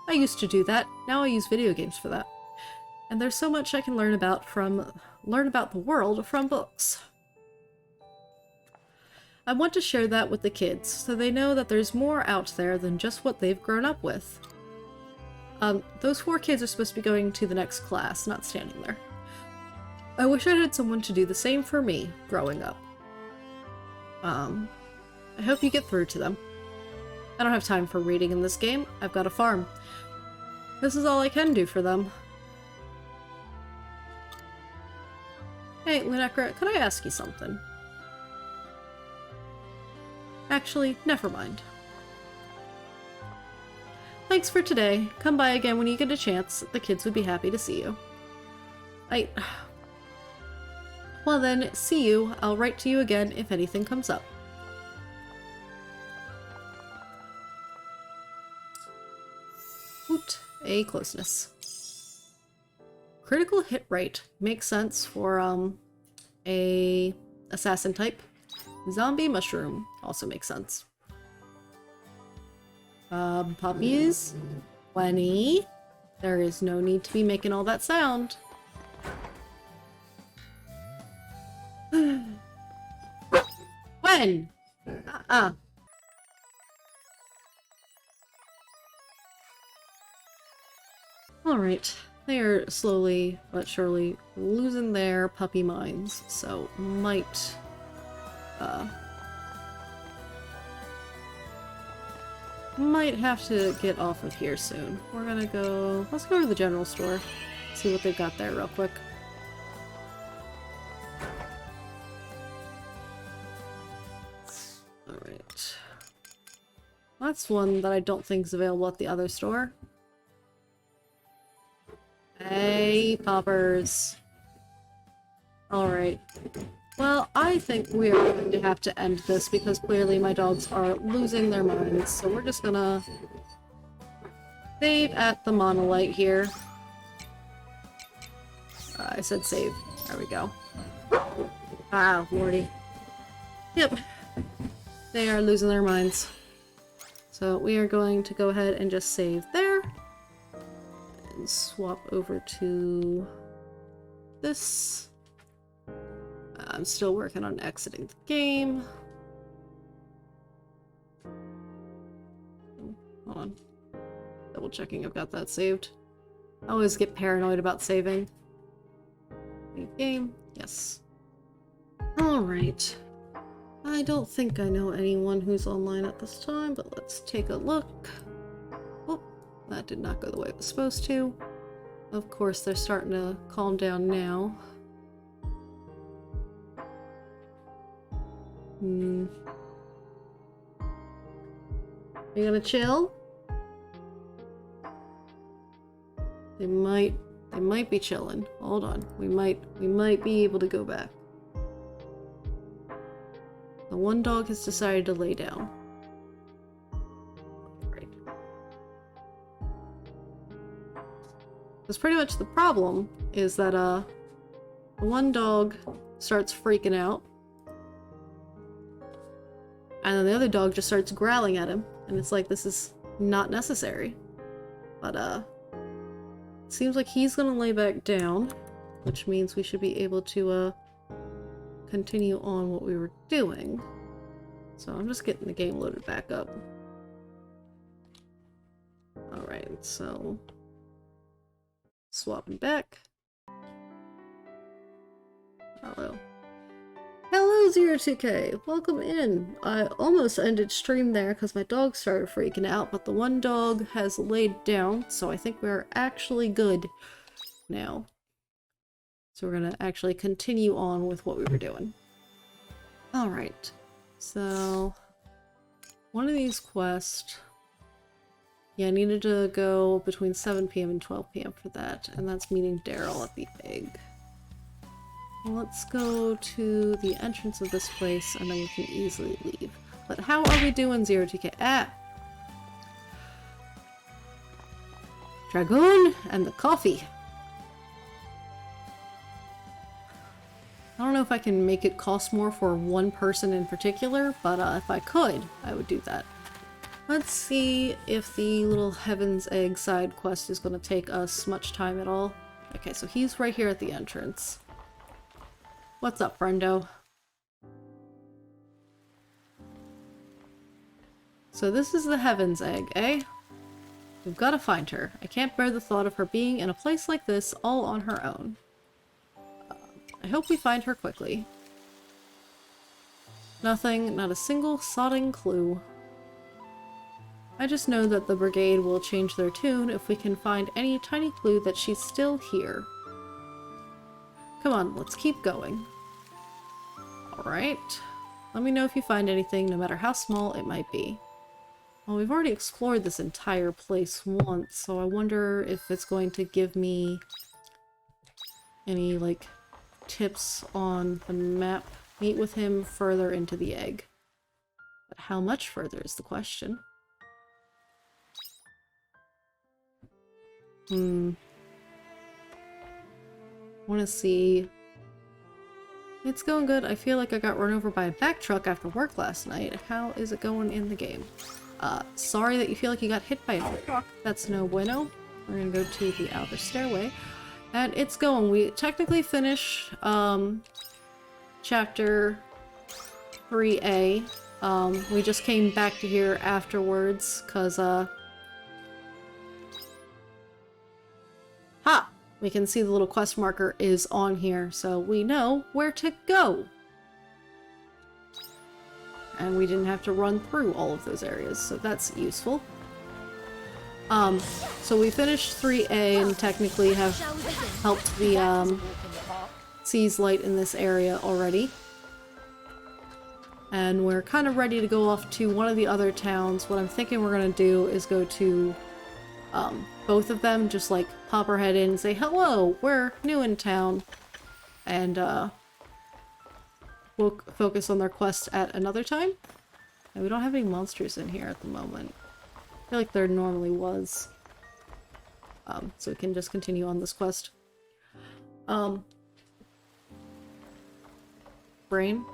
I used to do that. Now I use video games for that. And there's so much I can learn about the world from books. I want to share that with the kids, so they know that there's more out there than just what they've grown up with. Those 4 kids are supposed to be going to the next class, not standing there. I wish I had someone to do the same for me growing up. I hope you get through to them. I don't have time for reading in this game. I've got a farm. This is all I can do for them. Hey, Lunekra, could I ask you something? Actually, never mind. Thanks for today. Come by again when you get a chance. The kids would be happy to see you. Well then, see you. I'll write to you again if anything comes up. Hoot. A closeness. Critical hit rate. Makes sense for, a assassin type. Zombie mushroom. Also makes sense. Puppies. 20. There is no need to be making all that sound. When? Alright. They are slowly but surely losing their puppy minds, so might have to get off of here soon. We're gonna go... Let's go to the general store. See what they've got there real quick. Alright. That's one that I don't think is available at the other store. Hey, poppers. Alright. Well, I think we are going to have to end this because clearly my dogs are losing their minds. So we're just gonna save at the monolith here. I said save. There we go. Ah, lordy. Yep. They are losing their minds. So we are going to go ahead and just save there. And swap over to this. I'm still working on exiting the game. Hold on. Double checking I've got that saved. I always get paranoid about saving. Leave game. Yes. Alright. I don't think I know anyone who's online at this time, but let's take a look. Oh, that did not go the way it was supposed to. Of course, they're starting to calm down now. Are you gonna chill? They might be chilling. Hold on. We might be able to go back. The one dog has decided to lay down. Right. Because pretty much the problem is that the one dog starts freaking out. And then the other dog just starts growling at him. And it's like, this is not necessary. But, it seems like he's gonna lay back down. Which means we should be able to, continue on what we were doing. So I'm just getting the game loaded back up. Alright, so... swapping back. Hello. Hello, 02K! Welcome in! I almost ended stream there because my dog started freaking out, but the one dog has laid down, so I think we're actually good now. So we're gonna actually continue on with what we were doing. Alright, so... one of these quests... yeah, I needed to go between 7 PM and 12 PM for that, and that's meeting Daryl at the egg. Let's go to the entrance of this place and then we can easily leave. But how are we doing, 02K? Ah! Dragoon and the coffee. I don't know if I can make it cost more for one person in particular, but if I could, I would do that. Let's see if the little Heaven's Egg side quest is going to take us much time at all. Okay, so he's right here at the entrance. What's up, friendo? So this is the Heaven's Egg, eh? We've got to find her. I can't bear the thought of her being in a place like this all on her own. I hope we find her quickly. Nothing, not a single sodding clue. I just know that the brigade will change their tune if we can find any tiny clue that she's still here. Come on, let's keep going. Alright. Let me know if you find anything, no matter how small it might be. Well, we've already explored this entire place once, so I wonder if it's going to give me any, like, tips on the map. Meet with him further into the egg. But how much further is the question? Want to see. It's going good. I feel like I got run over by a back truck after work last night. How is it going in the game? Sorry that you feel like you got hit by a truck. That's no bueno. We're gonna go to the outer stairway. And it's going. We technically finish, chapter 3A. We just came back to here afterwards, cause, ha! We can see the little quest marker is on here, so we know where to go. And we didn't have to run through all of those areas, so that's useful. So we finished 3A and technically have helped the, Seas light in this area already. And we're kind of ready to go off to one of the other towns. What I'm thinking we're gonna do is go to, both of them, just like pop our head in and say, hello, we're new in town. And, we'll focus on their quest at another time. And we don't have any monsters in here at the moment. I feel like there normally was. So we can just continue on this quest. Brain.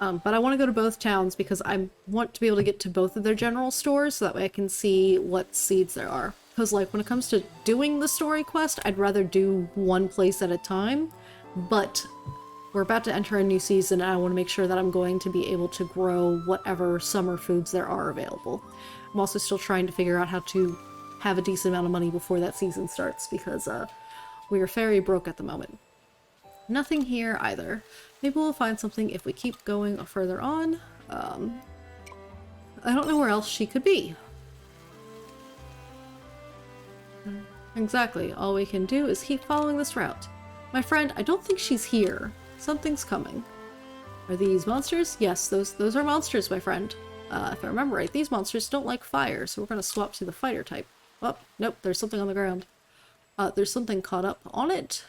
But I want to go to both towns because I want to be able to get to both of their general stores so that way I can see what seeds there are. Because, like, when it comes to doing the story quest, I'd rather do one place at a time. But we're about to enter a new season and I want to make sure that I'm going to be able to grow whatever summer foods there are available. I'm also still trying to figure out how to have a decent amount of money before that season starts because, we are very broke at the moment. Nothing here either. Maybe we'll find something if we keep going further on. I don't know where else she could be. Exactly. All we can do is keep following this route. My friend, I don't think she's here. Something's coming. Are these monsters? Yes, those are monsters, my friend. If I remember right, these monsters don't like fire, so we're gonna swap to the fighter type. Oh, nope, there's something on the ground. There's something caught up on it.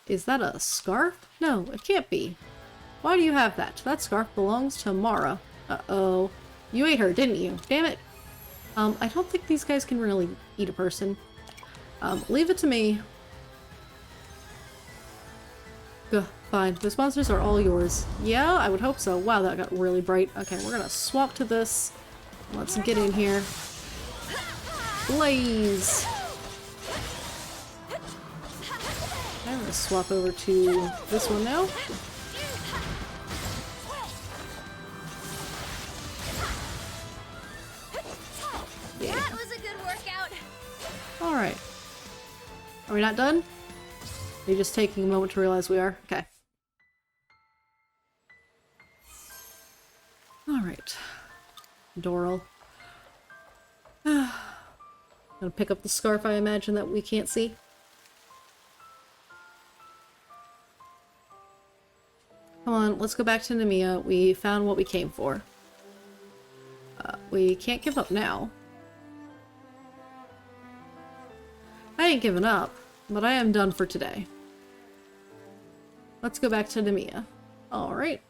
Is that a scarf? No, it can't be. Why do you have that? That scarf belongs to Mara. Uh-oh. You ate her, didn't you? Damn it. I don't think these guys can really eat a person. Leave it to me. Ugh, fine. Those monsters are all yours. Yeah, I would hope so. Wow, that got really bright. Okay, we're gonna swap to this. Let's get in here. Blaze! I'm gonna swap over to this one now. Yeah. That was a good workout. Alright. Are we not done? Are you just taking a moment to realize we are? Okay. Alright. Doral. Gonna pick up the scarf, I imagine, that we can't see. Come on, let's go back to Nemea. We found what we came for. We can't give up now. I ain't giving up, but I am done for today. Let's go back to Nemea. Alright.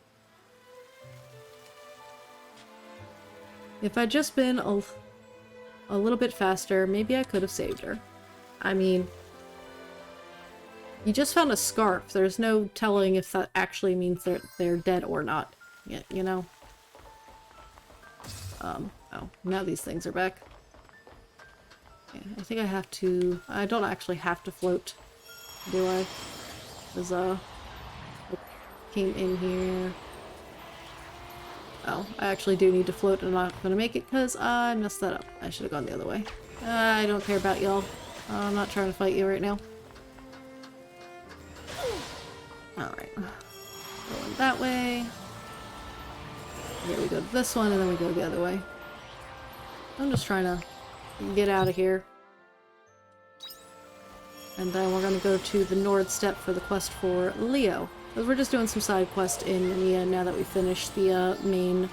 If I'd just been a little bit faster, maybe I could have saved her. I mean, you just found a scarf. There's no telling if that actually means they're dead or not. Yeah, you know? Oh, now these things are back. Yeah, I think I have to... I don't actually have to float, do I? Because, it came in here. Oh, I actually do need to float and I'm not gonna make it because I messed that up. I should have gone the other way. I don't care about y'all. I'm not trying to fight you right now. Alright. Going that way. Here we go to this one and then we go the other way. I'm just trying to get out of here. And then we're gonna go to the Nord Step for the quest for Leo. Because we're just doing some side quest in Mia now that we finished the main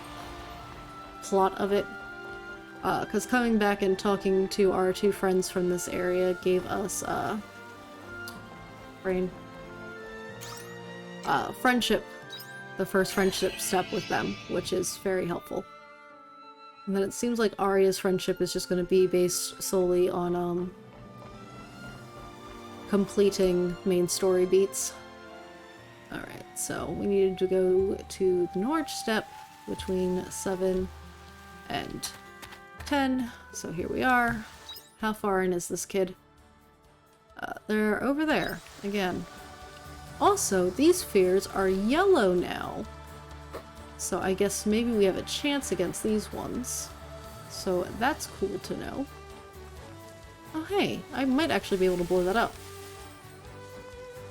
plot of it. Because coming back and talking to our two friends from this area gave us friendship. The first friendship step with them, which is very helpful. And then it seems like Arya's friendship is just going to be based solely on completing main story beats. Alright, so we needed to go to the Nord Step between 7 and 10. So here we are. How far in is this kid? They're over there again. Also, these spheres are yellow now. So I guess maybe we have a chance against these ones. So that's cool to know. Oh hey, I might actually be able to blow that up.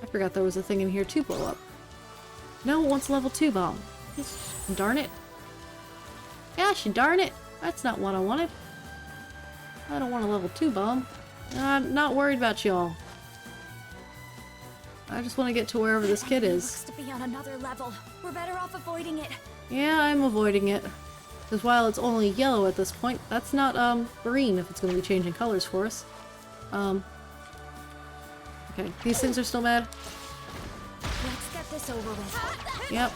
I forgot there was a thing in here to blow up. No, it wants level 2 bomb. Darn it. Gosh, darn it. That's not what I wanted. I don't want a level 2 bomb. I'm not worried about y'all. I just want to get to wherever this kid is. Looks to be on another level. We're better off avoiding it. Yeah, I'm avoiding it. Because while it's only yellow at this point, that's not, green if it's going to be changing colors for us. Okay, these things are still mad. Let's get this over with. Yep.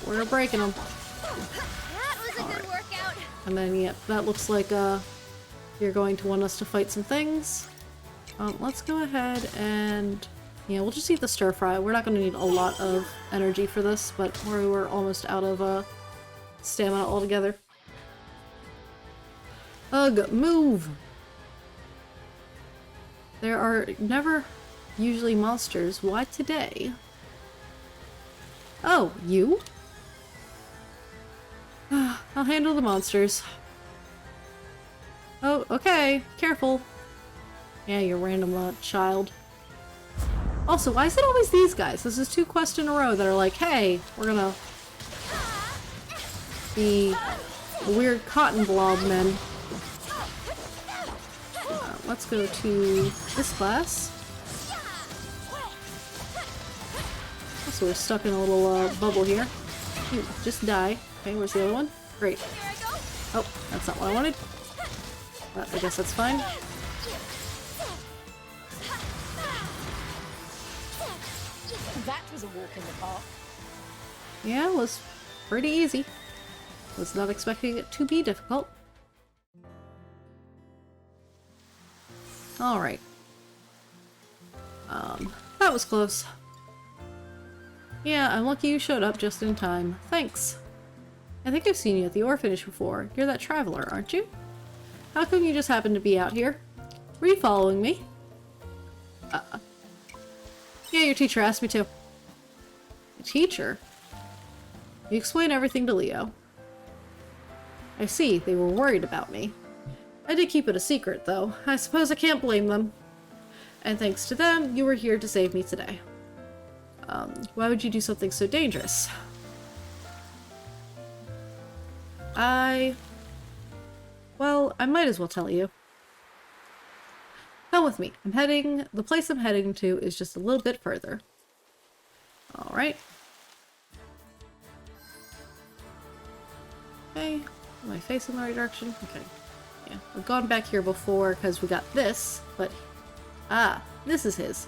We're breaking them. That was a good workout. And then, yep, that looks like, you're going to want us to fight some things. Let's go ahead and... Yeah, we'll just eat the stir fry. We're not going to need a lot of energy for this, but we're almost out of stamina altogether. Ugh, move! There are never usually monsters. Why today? Oh, you? I'll handle the monsters. Oh, okay. Careful. Yeah, you random child. Also, why is it always these guys? This is 2 quests in a row that are like, hey, we're gonna be weird cotton blob men. Let's go to this class. So we're stuck in a little bubble here. Just die. Okay, where's the other one? Great. Oh, that's not what I wanted. But I guess that's fine. That was a walk in the park. Yeah, it was pretty easy. Was not expecting it to be difficult. Alright. That was close. Yeah, I'm lucky you showed up just in time. Thanks. I think I've seen you at the orphanage before. You're that traveler, aren't you? How come you just happened to be out here? Were you following me? Yeah, your teacher asked me to. The teacher? You explain everything to Leo. I see, they were worried about me. I did keep it a secret, though. I suppose I can't blame them. And thanks to them, you were here to save me today. Why would you do something so dangerous? Well, I might as well tell you. Come with me. The place I'm heading to is just a little bit further. Alright. Okay. Am I facing the right direction? Okay. Yeah. We've gone back here before because we got this, but... Ah, this is his.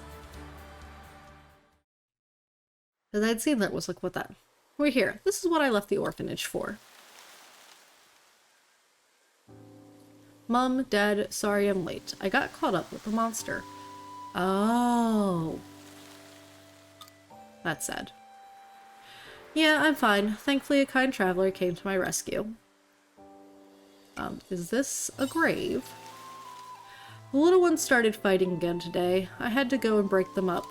Because I'd seen that was like, what that... We're here. This is what I left the orphanage for. Mom, Dad, sorry I'm late. I got caught up with the monster. Oh. That's sad. Yeah, I'm fine. Thankfully, a kind traveler came to my rescue. Is this a grave? The little ones started fighting again today. I had to go and break them up.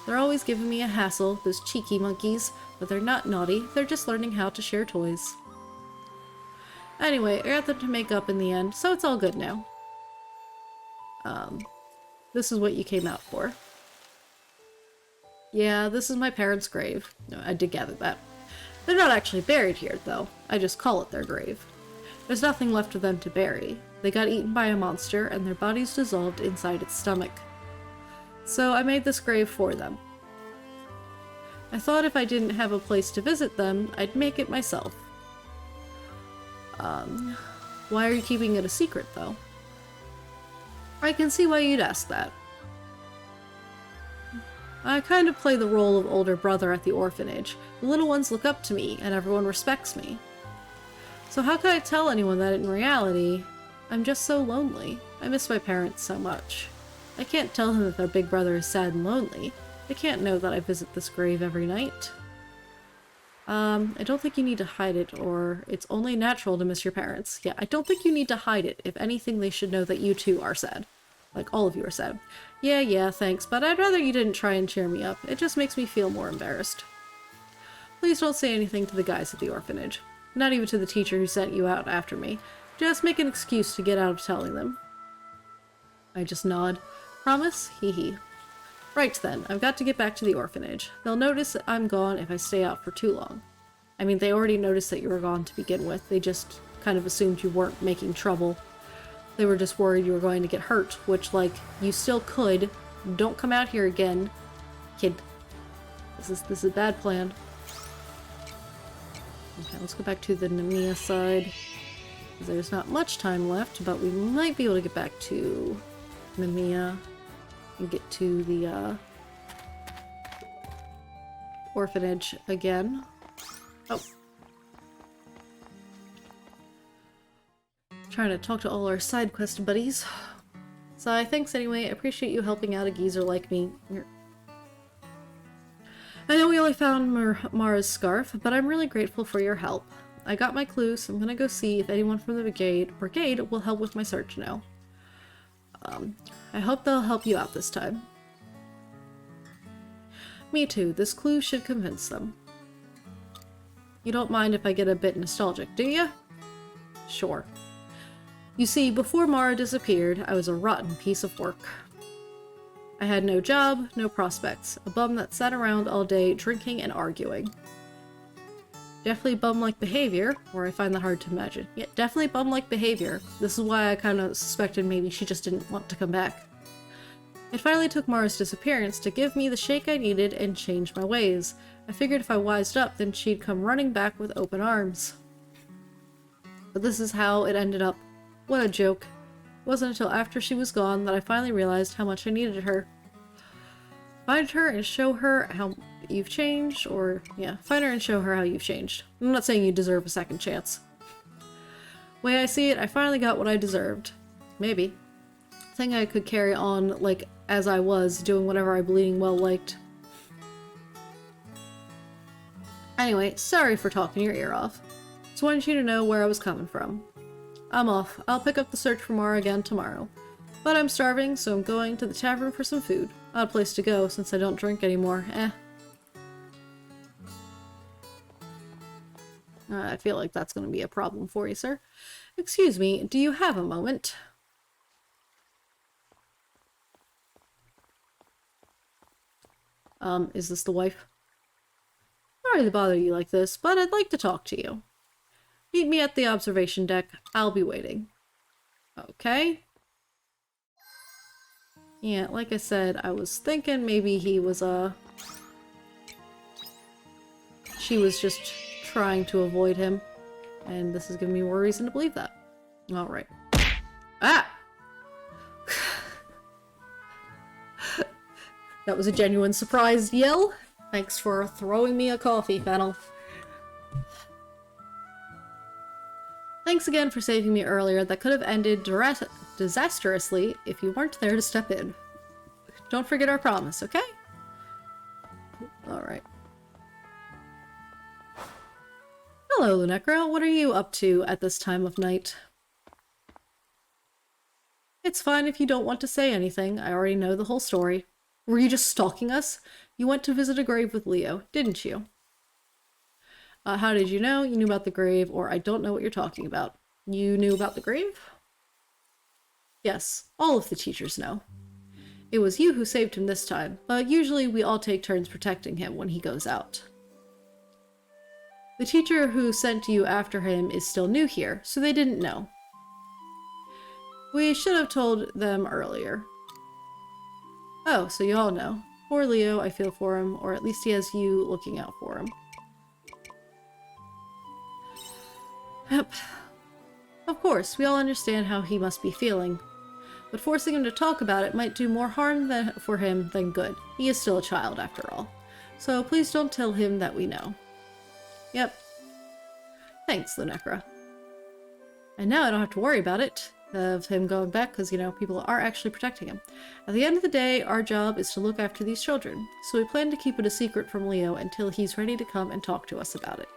They're always giving me a hassle, those cheeky monkeys, but they're not naughty, they're just learning how to share toys. Anyway, I got them to make up in the end, so it's all good now. This is what you came out for. Yeah, this is my parents' grave. No, I did gather that. They're not actually buried here, though. I just call it their grave. There's nothing left of them to bury. They got eaten by a monster, and their bodies dissolved inside its stomach. So I made this grave for them. I thought if I didn't have a place to visit them, I'd make it myself. Why are you keeping it a secret, though? I can see why you'd ask that. I kind of play the role of older brother at the orphanage. The little ones look up to me, and everyone respects me. So how could I tell anyone that in reality, I'm just so lonely? I miss my parents so much. I can't tell them that their big brother is sad and lonely. They can't know that I visit this grave every night. I don't think you need to hide it, or it's only natural to miss your parents. Yeah, I don't think you need to hide it. If anything, they should know that you too are sad. Like, all of you are sad. Yeah, thanks, but I'd rather you didn't try and cheer me up. It just makes me feel more embarrassed. Please don't say anything to the guys at the orphanage. Not even to the teacher who sent you out after me. Just make an excuse to get out of telling them. I just nod. Promise? Hee hee. Right then, I've got to get back to the orphanage. They'll notice I'm gone if I stay out for too long. I mean, they already noticed that you were gone to begin with. They just kind of assumed you weren't making trouble. They were just worried you were going to get hurt, which, like, you still could. Don't come out here again, kid. This is a bad plan. Okay, let's go back to the Nemea side. There's not much time left, but we might be able to get back to Nemea and get to the orphanage again. Oh. Trying to talk to all our side quest buddies. So thanks anyway. I appreciate you helping out a geezer like me. I know we only found Mara's scarf, but I'm really grateful for your help. I got my clue, so I'm gonna go see if anyone from the brigade will help with my search now. I hope they'll help you out this time. Me too. This clue should convince them. You don't mind if I get a bit nostalgic, do you? Sure. You see, before Mara disappeared, I was a rotten piece of work. I had no job, no prospects, a bum that sat around all day drinking and arguing. Definitely bum-like behavior, or I find that hard to imagine. Yeah, definitely bum-like behavior. This is why I kind of suspected maybe she just didn't want to come back. It finally took Mara's disappearance to give me the shake I needed and change my ways. I figured if I wised up, then she'd come running back with open arms. But this is how it ended up. What a joke. It wasn't until after she was gone that I finally realized how much I needed her. Find her and show her how you've changed, or, yeah, find her and show her how you've changed. I'm not saying you deserve a second chance. Way I see it, I finally got what I deserved. Maybe. Thing I could carry on, like, as I was, doing whatever I bleeding well liked. Anyway, sorry for talking your ear off. Just wanted you to know where I was coming from. I'm off. I'll pick up the search for Mara again tomorrow. But I'm starving, so I'm going to the tavern for some food. Odd place to go, since I don't drink anymore. I feel like that's going to be a problem for you, sir. Excuse me, do you have a moment? Is this the wife? Sorry to bother you like this, but I'd like to talk to you. Meet me at the observation deck. I'll be waiting. Okay. Yeah, like I said, I was thinking maybe he was, she was just trying to avoid him. And this is giving me more reason to believe that. Alright. Ah! That was a genuine surprise yell. Thanks for throwing me a coffee, Fennel. Thanks again for saving me earlier. That could have ended disastrously if you weren't there to step in. Don't forget our promise, okay? Alright. Hello, Lunecra. What are you up to at this time of night? It's fine if you don't want to say anything. I already know the whole story. Were you just stalking us? You went to visit a grave with Leo, didn't you? How did you know? You knew about the grave, or I don't know what you're talking about. You knew about the grave? Yes, all of the teachers know. It was you who saved him this time, but usually we all take turns protecting him when he goes out. The teacher who sent you after him is still new here, so they didn't know. We should have told them earlier. Oh, so you all know. Poor Leo, I feel for him, or at least he has you looking out for him. Yep. Of course, we all understand how he must be feeling. But forcing him to talk about it might do more harm for him than good. He is still a child, after all. So please don't tell him that we know. Yep. Thanks, Lunecra. And now I don't have to worry about it, of him going back, because, you know, people are actually protecting him. At the end of the day, our job is to look after these children, so we plan to keep it a secret from Leo until he's ready to come and talk to us about it.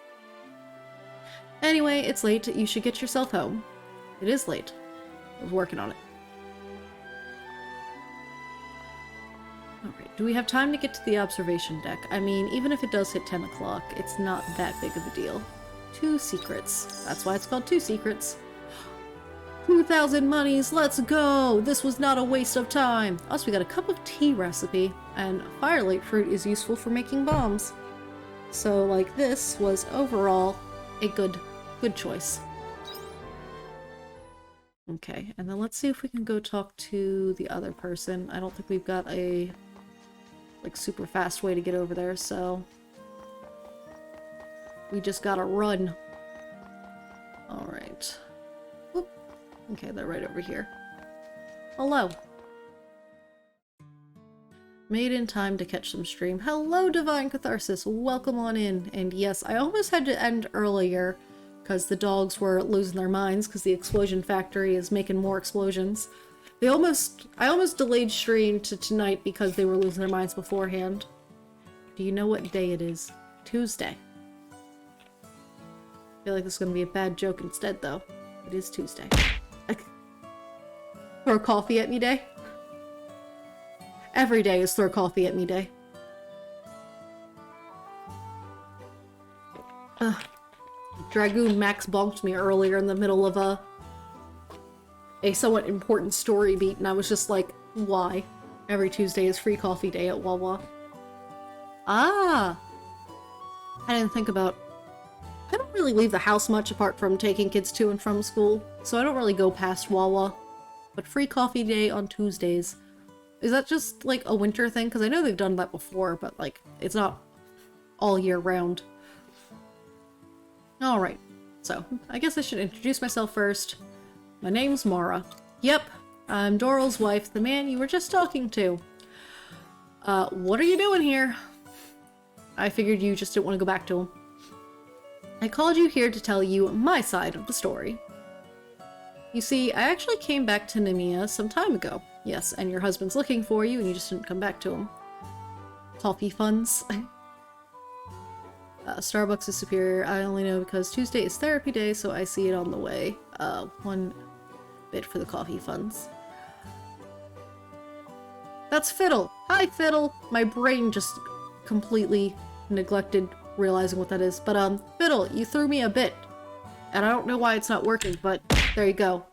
Anyway, it's late. You should get yourself home. It is late. I was working on it. Alright, do we have time to get to the observation deck? I mean, even if it does hit 10 o'clock, it's not that big of a deal. 2 secrets. That's why it's called 2 secrets. 2,000 monies, let's go! This was not a waste of time! Also, we got a cup of tea recipe, and firelight fruit is useful for making bombs. So, like, this was overall a good choice. Okay, and then let's see if we can go talk to the other person. I don't think we've got a, like, super fast way to get over there, so we just gotta run. Alright. Whoop. Okay, they're right over here. Hello. Made in time to catch some stream. Hello, Divine Catharsis. Welcome on in. And yes, I almost had to end earlier because the dogs were losing their minds because the explosion factory is making more explosions. I almost delayed stream to tonight because they were losing their minds beforehand. Do you know what day it is? Tuesday. I feel like this is going to be a bad joke instead, though. It is Tuesday. Throw coffee at me day? Every day is throw coffee at me day. Dragoon Max bonked me earlier in the middle of a somewhat important story beat, and I was just like, why? Every Tuesday is free coffee day at Wawa. Ah! I didn't think about... I don't really leave the house much apart from taking kids to and from school, so I don't really go past Wawa. But free coffee day on Tuesdays. Is that just, like, a winter thing? Because I know they've done that before, but, like, it's not all year round. Alright, so, I guess I should introduce myself first. My name's Mara. Yep, I'm Doral's wife, the man you were just talking to. What are you doing here? I figured you just didn't want to go back to him. I called you here to tell you my side of the story. You see, I actually came back to Nemea some time ago. Yes, and your husband's looking for you and you just didn't come back to him. Coffee funds. Starbucks is superior. I only know because Tuesday is therapy day, so I see it on the way. 1 bit for the coffee funds. That's Fiddle! Hi, Fiddle! My brain just completely neglected realizing what that is. But, Fiddle, you threw me a bit. And I don't know why it's not working, but there you go.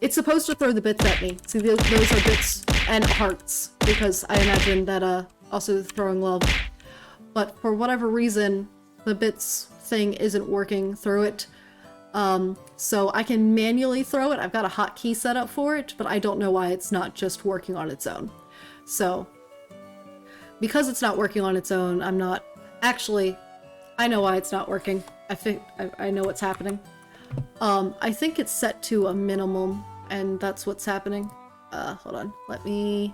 It's supposed to throw the bits at me. See, those are bits and hearts, because I imagine that, also throwing love. But for whatever reason, the bits thing isn't working through it. So I can manually throw it. I've got a hotkey set up for it, but I don't know why it's not just working on its own. So, because it's not working on its own, I'm not... Actually, I know why it's not working. I know what's happening. I think it's set to a minimum, and that's what's happening. Hold on. Let me...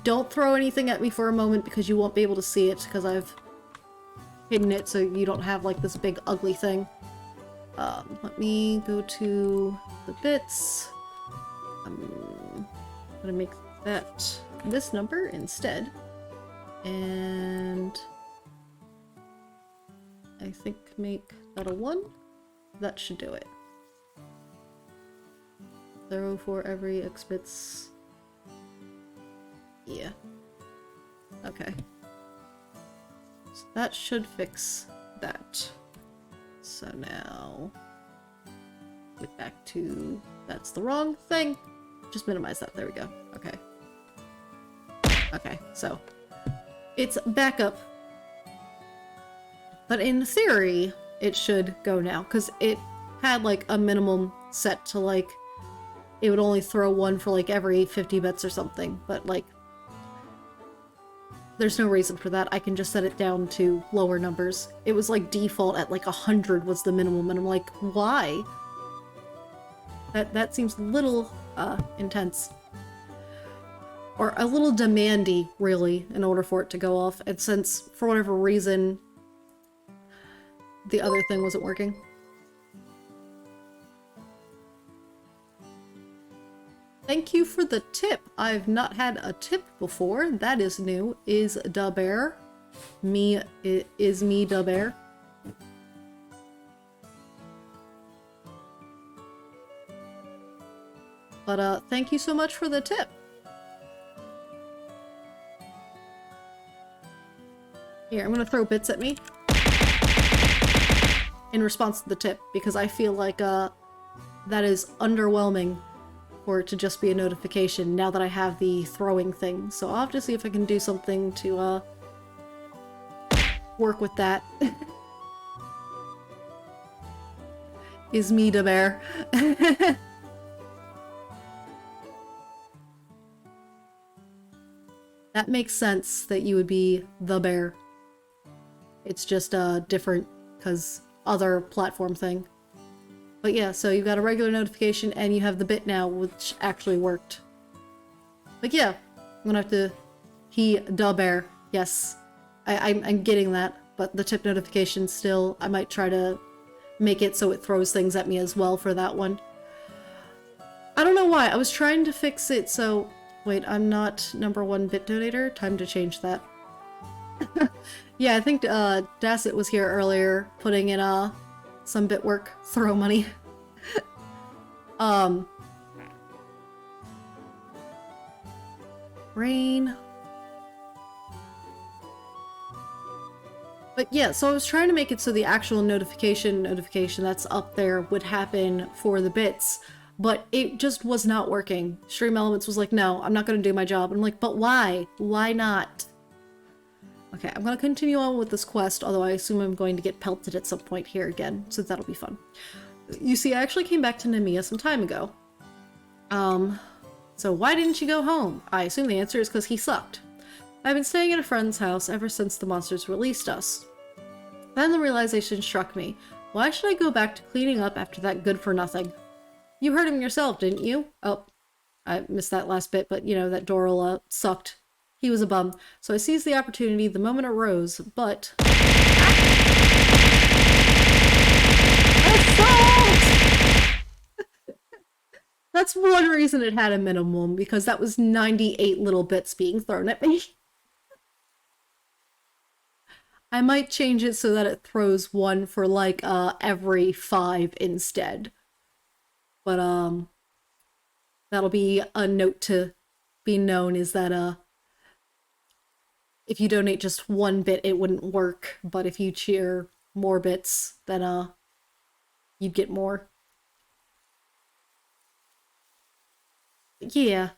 Don't throw anything at me for a moment because you won't be able to see it because I've hidden it so you don't have like this big ugly thing. Let me go to the bits. I'm gonna make that this number instead. And I think make that a 1. That should do it. 0 for every X bits Yeah. Okay. So that should fix that. So now... get back to... that's the wrong thing. Just minimize that. There we go. Okay. Okay, so... it's back up. But in theory, it should go now. Because it had, like, a minimum set to, like... it would only throw one for, like, every 50 bits or something. But, like... there's no reason for that. I can just set it down to lower numbers. It was, like, default at, like, 100 was the minimum. And I'm like, why? That seems a little, intense. Or a little demandy, really, in order for it to go off. And since, for whatever reason, the other thing wasn't working. Thank you for the tip. I've not had a tip before. That is new. Is da bear. Is me da bear. But, thank you so much for the tip. Here, I'm gonna throw bits at me. In response to the tip, because I feel like, that is underwhelming for it to just be a notification now that I have the throwing thing. So I'll have to see if I can do something to, work with that. Is me the bear. That makes sense that you would be the bear. It's just different because other platform thing. But yeah, so you've got a regular notification and you have the bit now, which actually worked. But yeah, I'm gonna have to... he da bear. Yes, I'm getting that. But the tip notification still, I might try to make it so it throws things at me as well for that one. I don't know why. I was trying to fix it so... wait, I'm not #1 bit donator? Time to change that. Yeah, I think Dasset was here earlier putting in some bit work, throw money. Rain. But yeah, so I was trying to make it so the actual notification that's up there would happen for the bits. But it just was not working. Stream Elements was like, no, I'm not going to do my job. And I'm like, but why? Why not? Okay, I'm going to continue on with this quest, although I assume I'm going to get pelted at some point here again, so that'll be fun. You see, I actually came back to Nemea some time ago. So why didn't you go home? I assume the answer is because he sucked. I've been staying at a friend's house ever since the monsters released us. Then the realization struck me. Why should I go back to cleaning up after that good-for-nothing? You heard him yourself, didn't you? Oh, I missed that last bit, but you know, that Doral sucked. He was a bum. So I seized the opportunity the moment it arose, but... Assault! That's one reason it had a minimum, because that was 98 little bits being thrown at me. I might change it so that it throws one for like every 5 instead. But that'll be a note to be known, is that if you donate just 1 bit it wouldn't work, but if you cheer more bits then you'd get more. Yeah.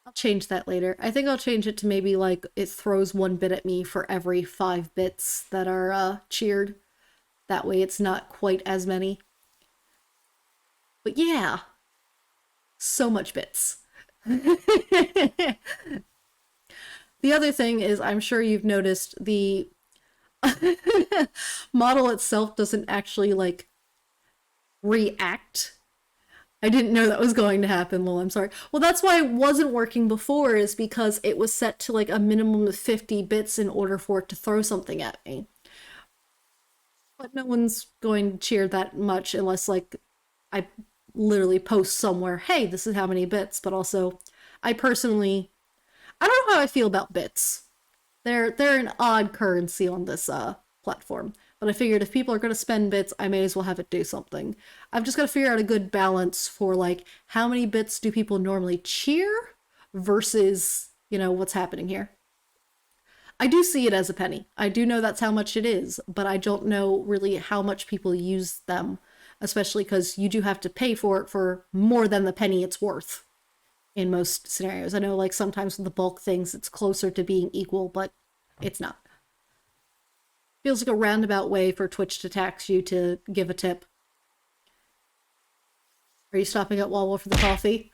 I'll change that later. I think I'll change it to maybe like it throws 1 bit at me for every 5 bits that are cheered. That way it's not quite as many. But yeah, so much bits. The other thing is, I'm sure you've noticed the model itself doesn't actually like react. I didn't know that was going to happen, lol, I'm sorry. Well, that's why it wasn't working before, is because it was set to like a minimum of 50 bits in order for it to throw something at me. But no one's going to cheer that much unless like I literally post somewhere, hey, this is how many bits. But also, I don't know how I feel about bits. They're an odd currency on this platform. But I figured if people are going to spend bits, I may as well have it do something. I've just got to figure out a good balance for like how many bits do people normally cheer versus, you know, what's happening here. I do see it as a penny. I do know that's how much it is, but I don't know really how much people use them, especially because you do have to pay for it for more than the penny it's worth in most scenarios. I know, like, sometimes with the bulk things, it's closer to being equal, but it's not. Feels like a roundabout way for Twitch to tax you to give a tip. Are you stopping at Wawa for the coffee?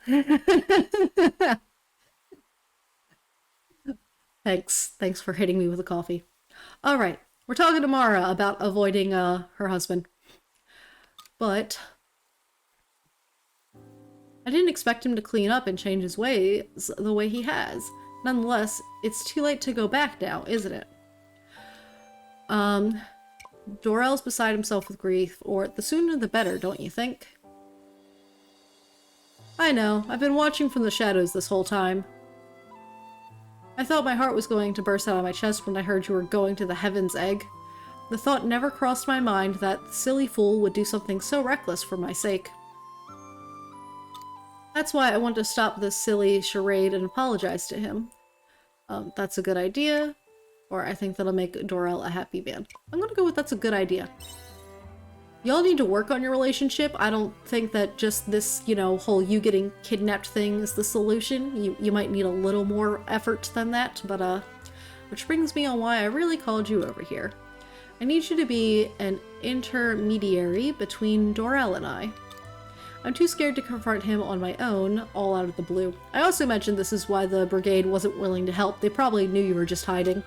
Thanks for hitting me with a coffee. All right, we're talking to Mara about avoiding her husband. But I didn't expect him to clean up and change his ways the way he has. Nonetheless, it's too late to go back now, isn't it? Dorel's beside himself with grief, or the sooner the better, don't you think? I know, I've been watching from the shadows this whole time. I thought my heart was going to burst out of my chest when I heard you were going to the Heaven's Egg. The thought never crossed my mind that the silly fool would do something so reckless for my sake. That's why I want to stop this silly charade and apologize to him. That's a good idea, or I think that'll make Dorel a happy man. I'm gonna go with that's a good idea. Y'all need to work on your relationship. I don't think that just this, you know, whole you getting kidnapped thing is the solution. You might need a little more effort than that, but which brings me on why I really called you over here. I need you to be an intermediary between Dorel and I. I'm too scared to confront him on my own, all out of the blue. I also mentioned this is why the brigade wasn't willing to help. They probably knew you were just hiding.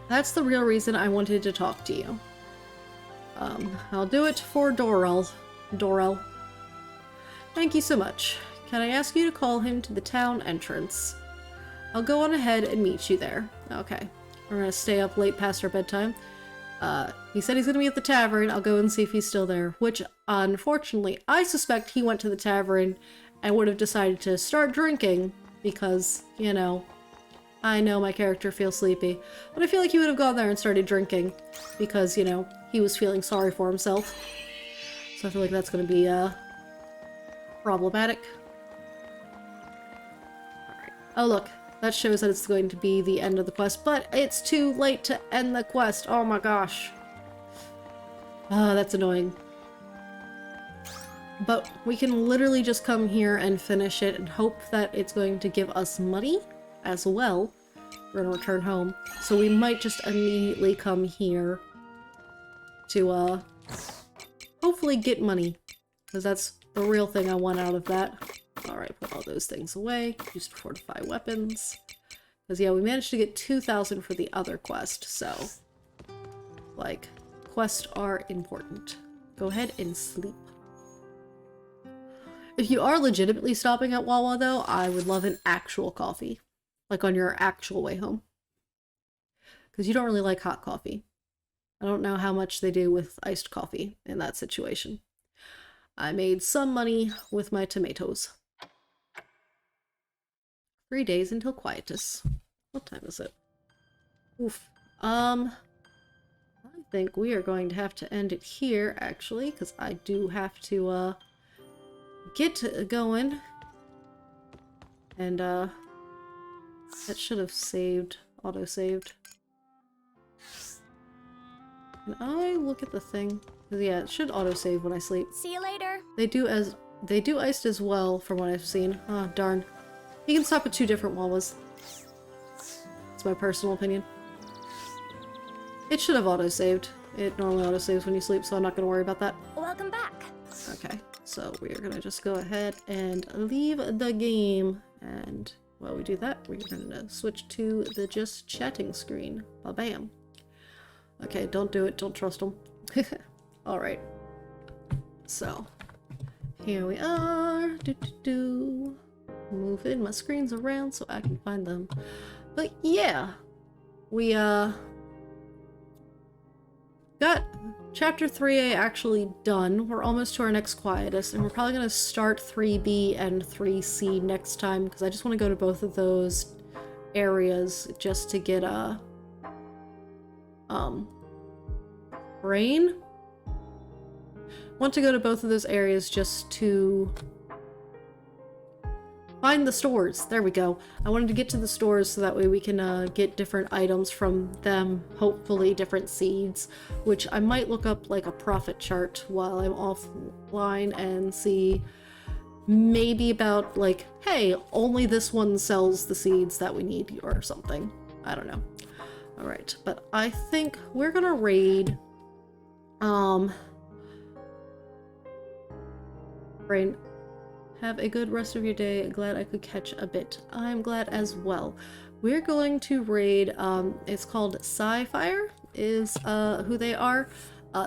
That's the real reason I wanted to talk to you. I'll do it for Dorel. Thank you so much. Can I ask you to call him to the town entrance? I'll go on ahead and meet you there. Okay. We're gonna stay up late past our bedtime. He said he's gonna be at the tavern. I'll go and see if he's still there. Which, unfortunately, I suspect he went to the tavern and would have decided to start drinking because, you know, I know my character feels sleepy. But I feel like he would have gone there and started drinking because, you know, he was feeling sorry for himself. So I feel like that's gonna be, problematic. Alright. Oh, look. That shows that it's going to be the end of the quest, but it's too late to end the quest. Oh my gosh. Ah, that's annoying. But we can literally just come here and finish it and hope that it's going to give us money as well. We're gonna return home. So we might just immediately come here to, hopefully get money. Because that's the real thing I want out of that. Alright, put all those things away. Use to fortify weapons. Because, yeah, we managed to get 2,000 for the other quest, so... like, quests are important. Go ahead and sleep. If you are legitimately stopping at Wawa, though, I would love an actual coffee. Like, on your actual way home. Because you don't really like hot coffee. I don't know how much they do with iced coffee in that situation. I made some money with my tomatoes. 3 days until quietus. What time is it? Oof. I think we are going to have to end it here, actually, because I do have to, get going. And, that should have saved, auto-saved. Can I look at the thing? Yeah, it should auto-save when I sleep. See you later. They do iced as well, from what I've seen. Oh, darn. You can stop at 2 different Wawas. It's my personal opinion. It should have autosaved. It normally autosaves when you sleep, so I'm not gonna worry about that. Welcome back. Okay, so we're gonna just go ahead and leave the game. And while we do that, we're gonna switch to the just chatting screen. Ba-bam. Okay, don't do it. Don't trust them. Alright. So, here we are. Moving my screens around so I can find them. But yeah, we got chapter 3A actually done. We're almost to our next quietus, and we're probably gonna start 3B and 3C next time because I just want to go to both of those areas just to get rain. Want to go to both of those areas just to find the stores. There we go. I wanted to get to the stores so that way we can get different items from them, hopefully different seeds, which I might look up like a profit chart while I'm offline and see maybe about like, hey, only this one sells the seeds that we need or something. I don't know. Alright, but I think we're gonna raid, Brain, have a good rest of your day. Glad I could catch a bit. I'm glad as well. We're going to raid, it's called Sci-Fire, is who they are.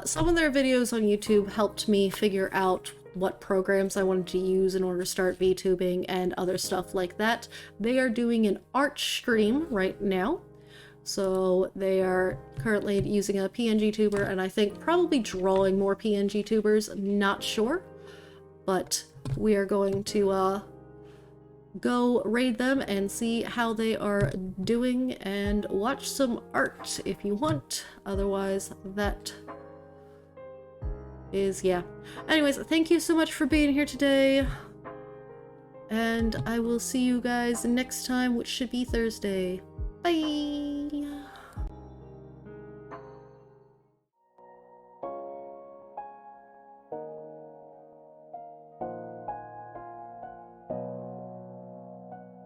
Some of their videos on YouTube helped me figure out what programs I wanted to use in order to start VTubing and other stuff like that. They are doing an art stream right now. So they are currently using a PNG tuber and I think probably drawing more PNG tubers, not sure. But we are going to go raid them and see how they are doing and watch some art if you want. Otherwise, that is, yeah. Anyways, thank you so much for being here today. And I will see you guys next time, which should be Thursday. Bye!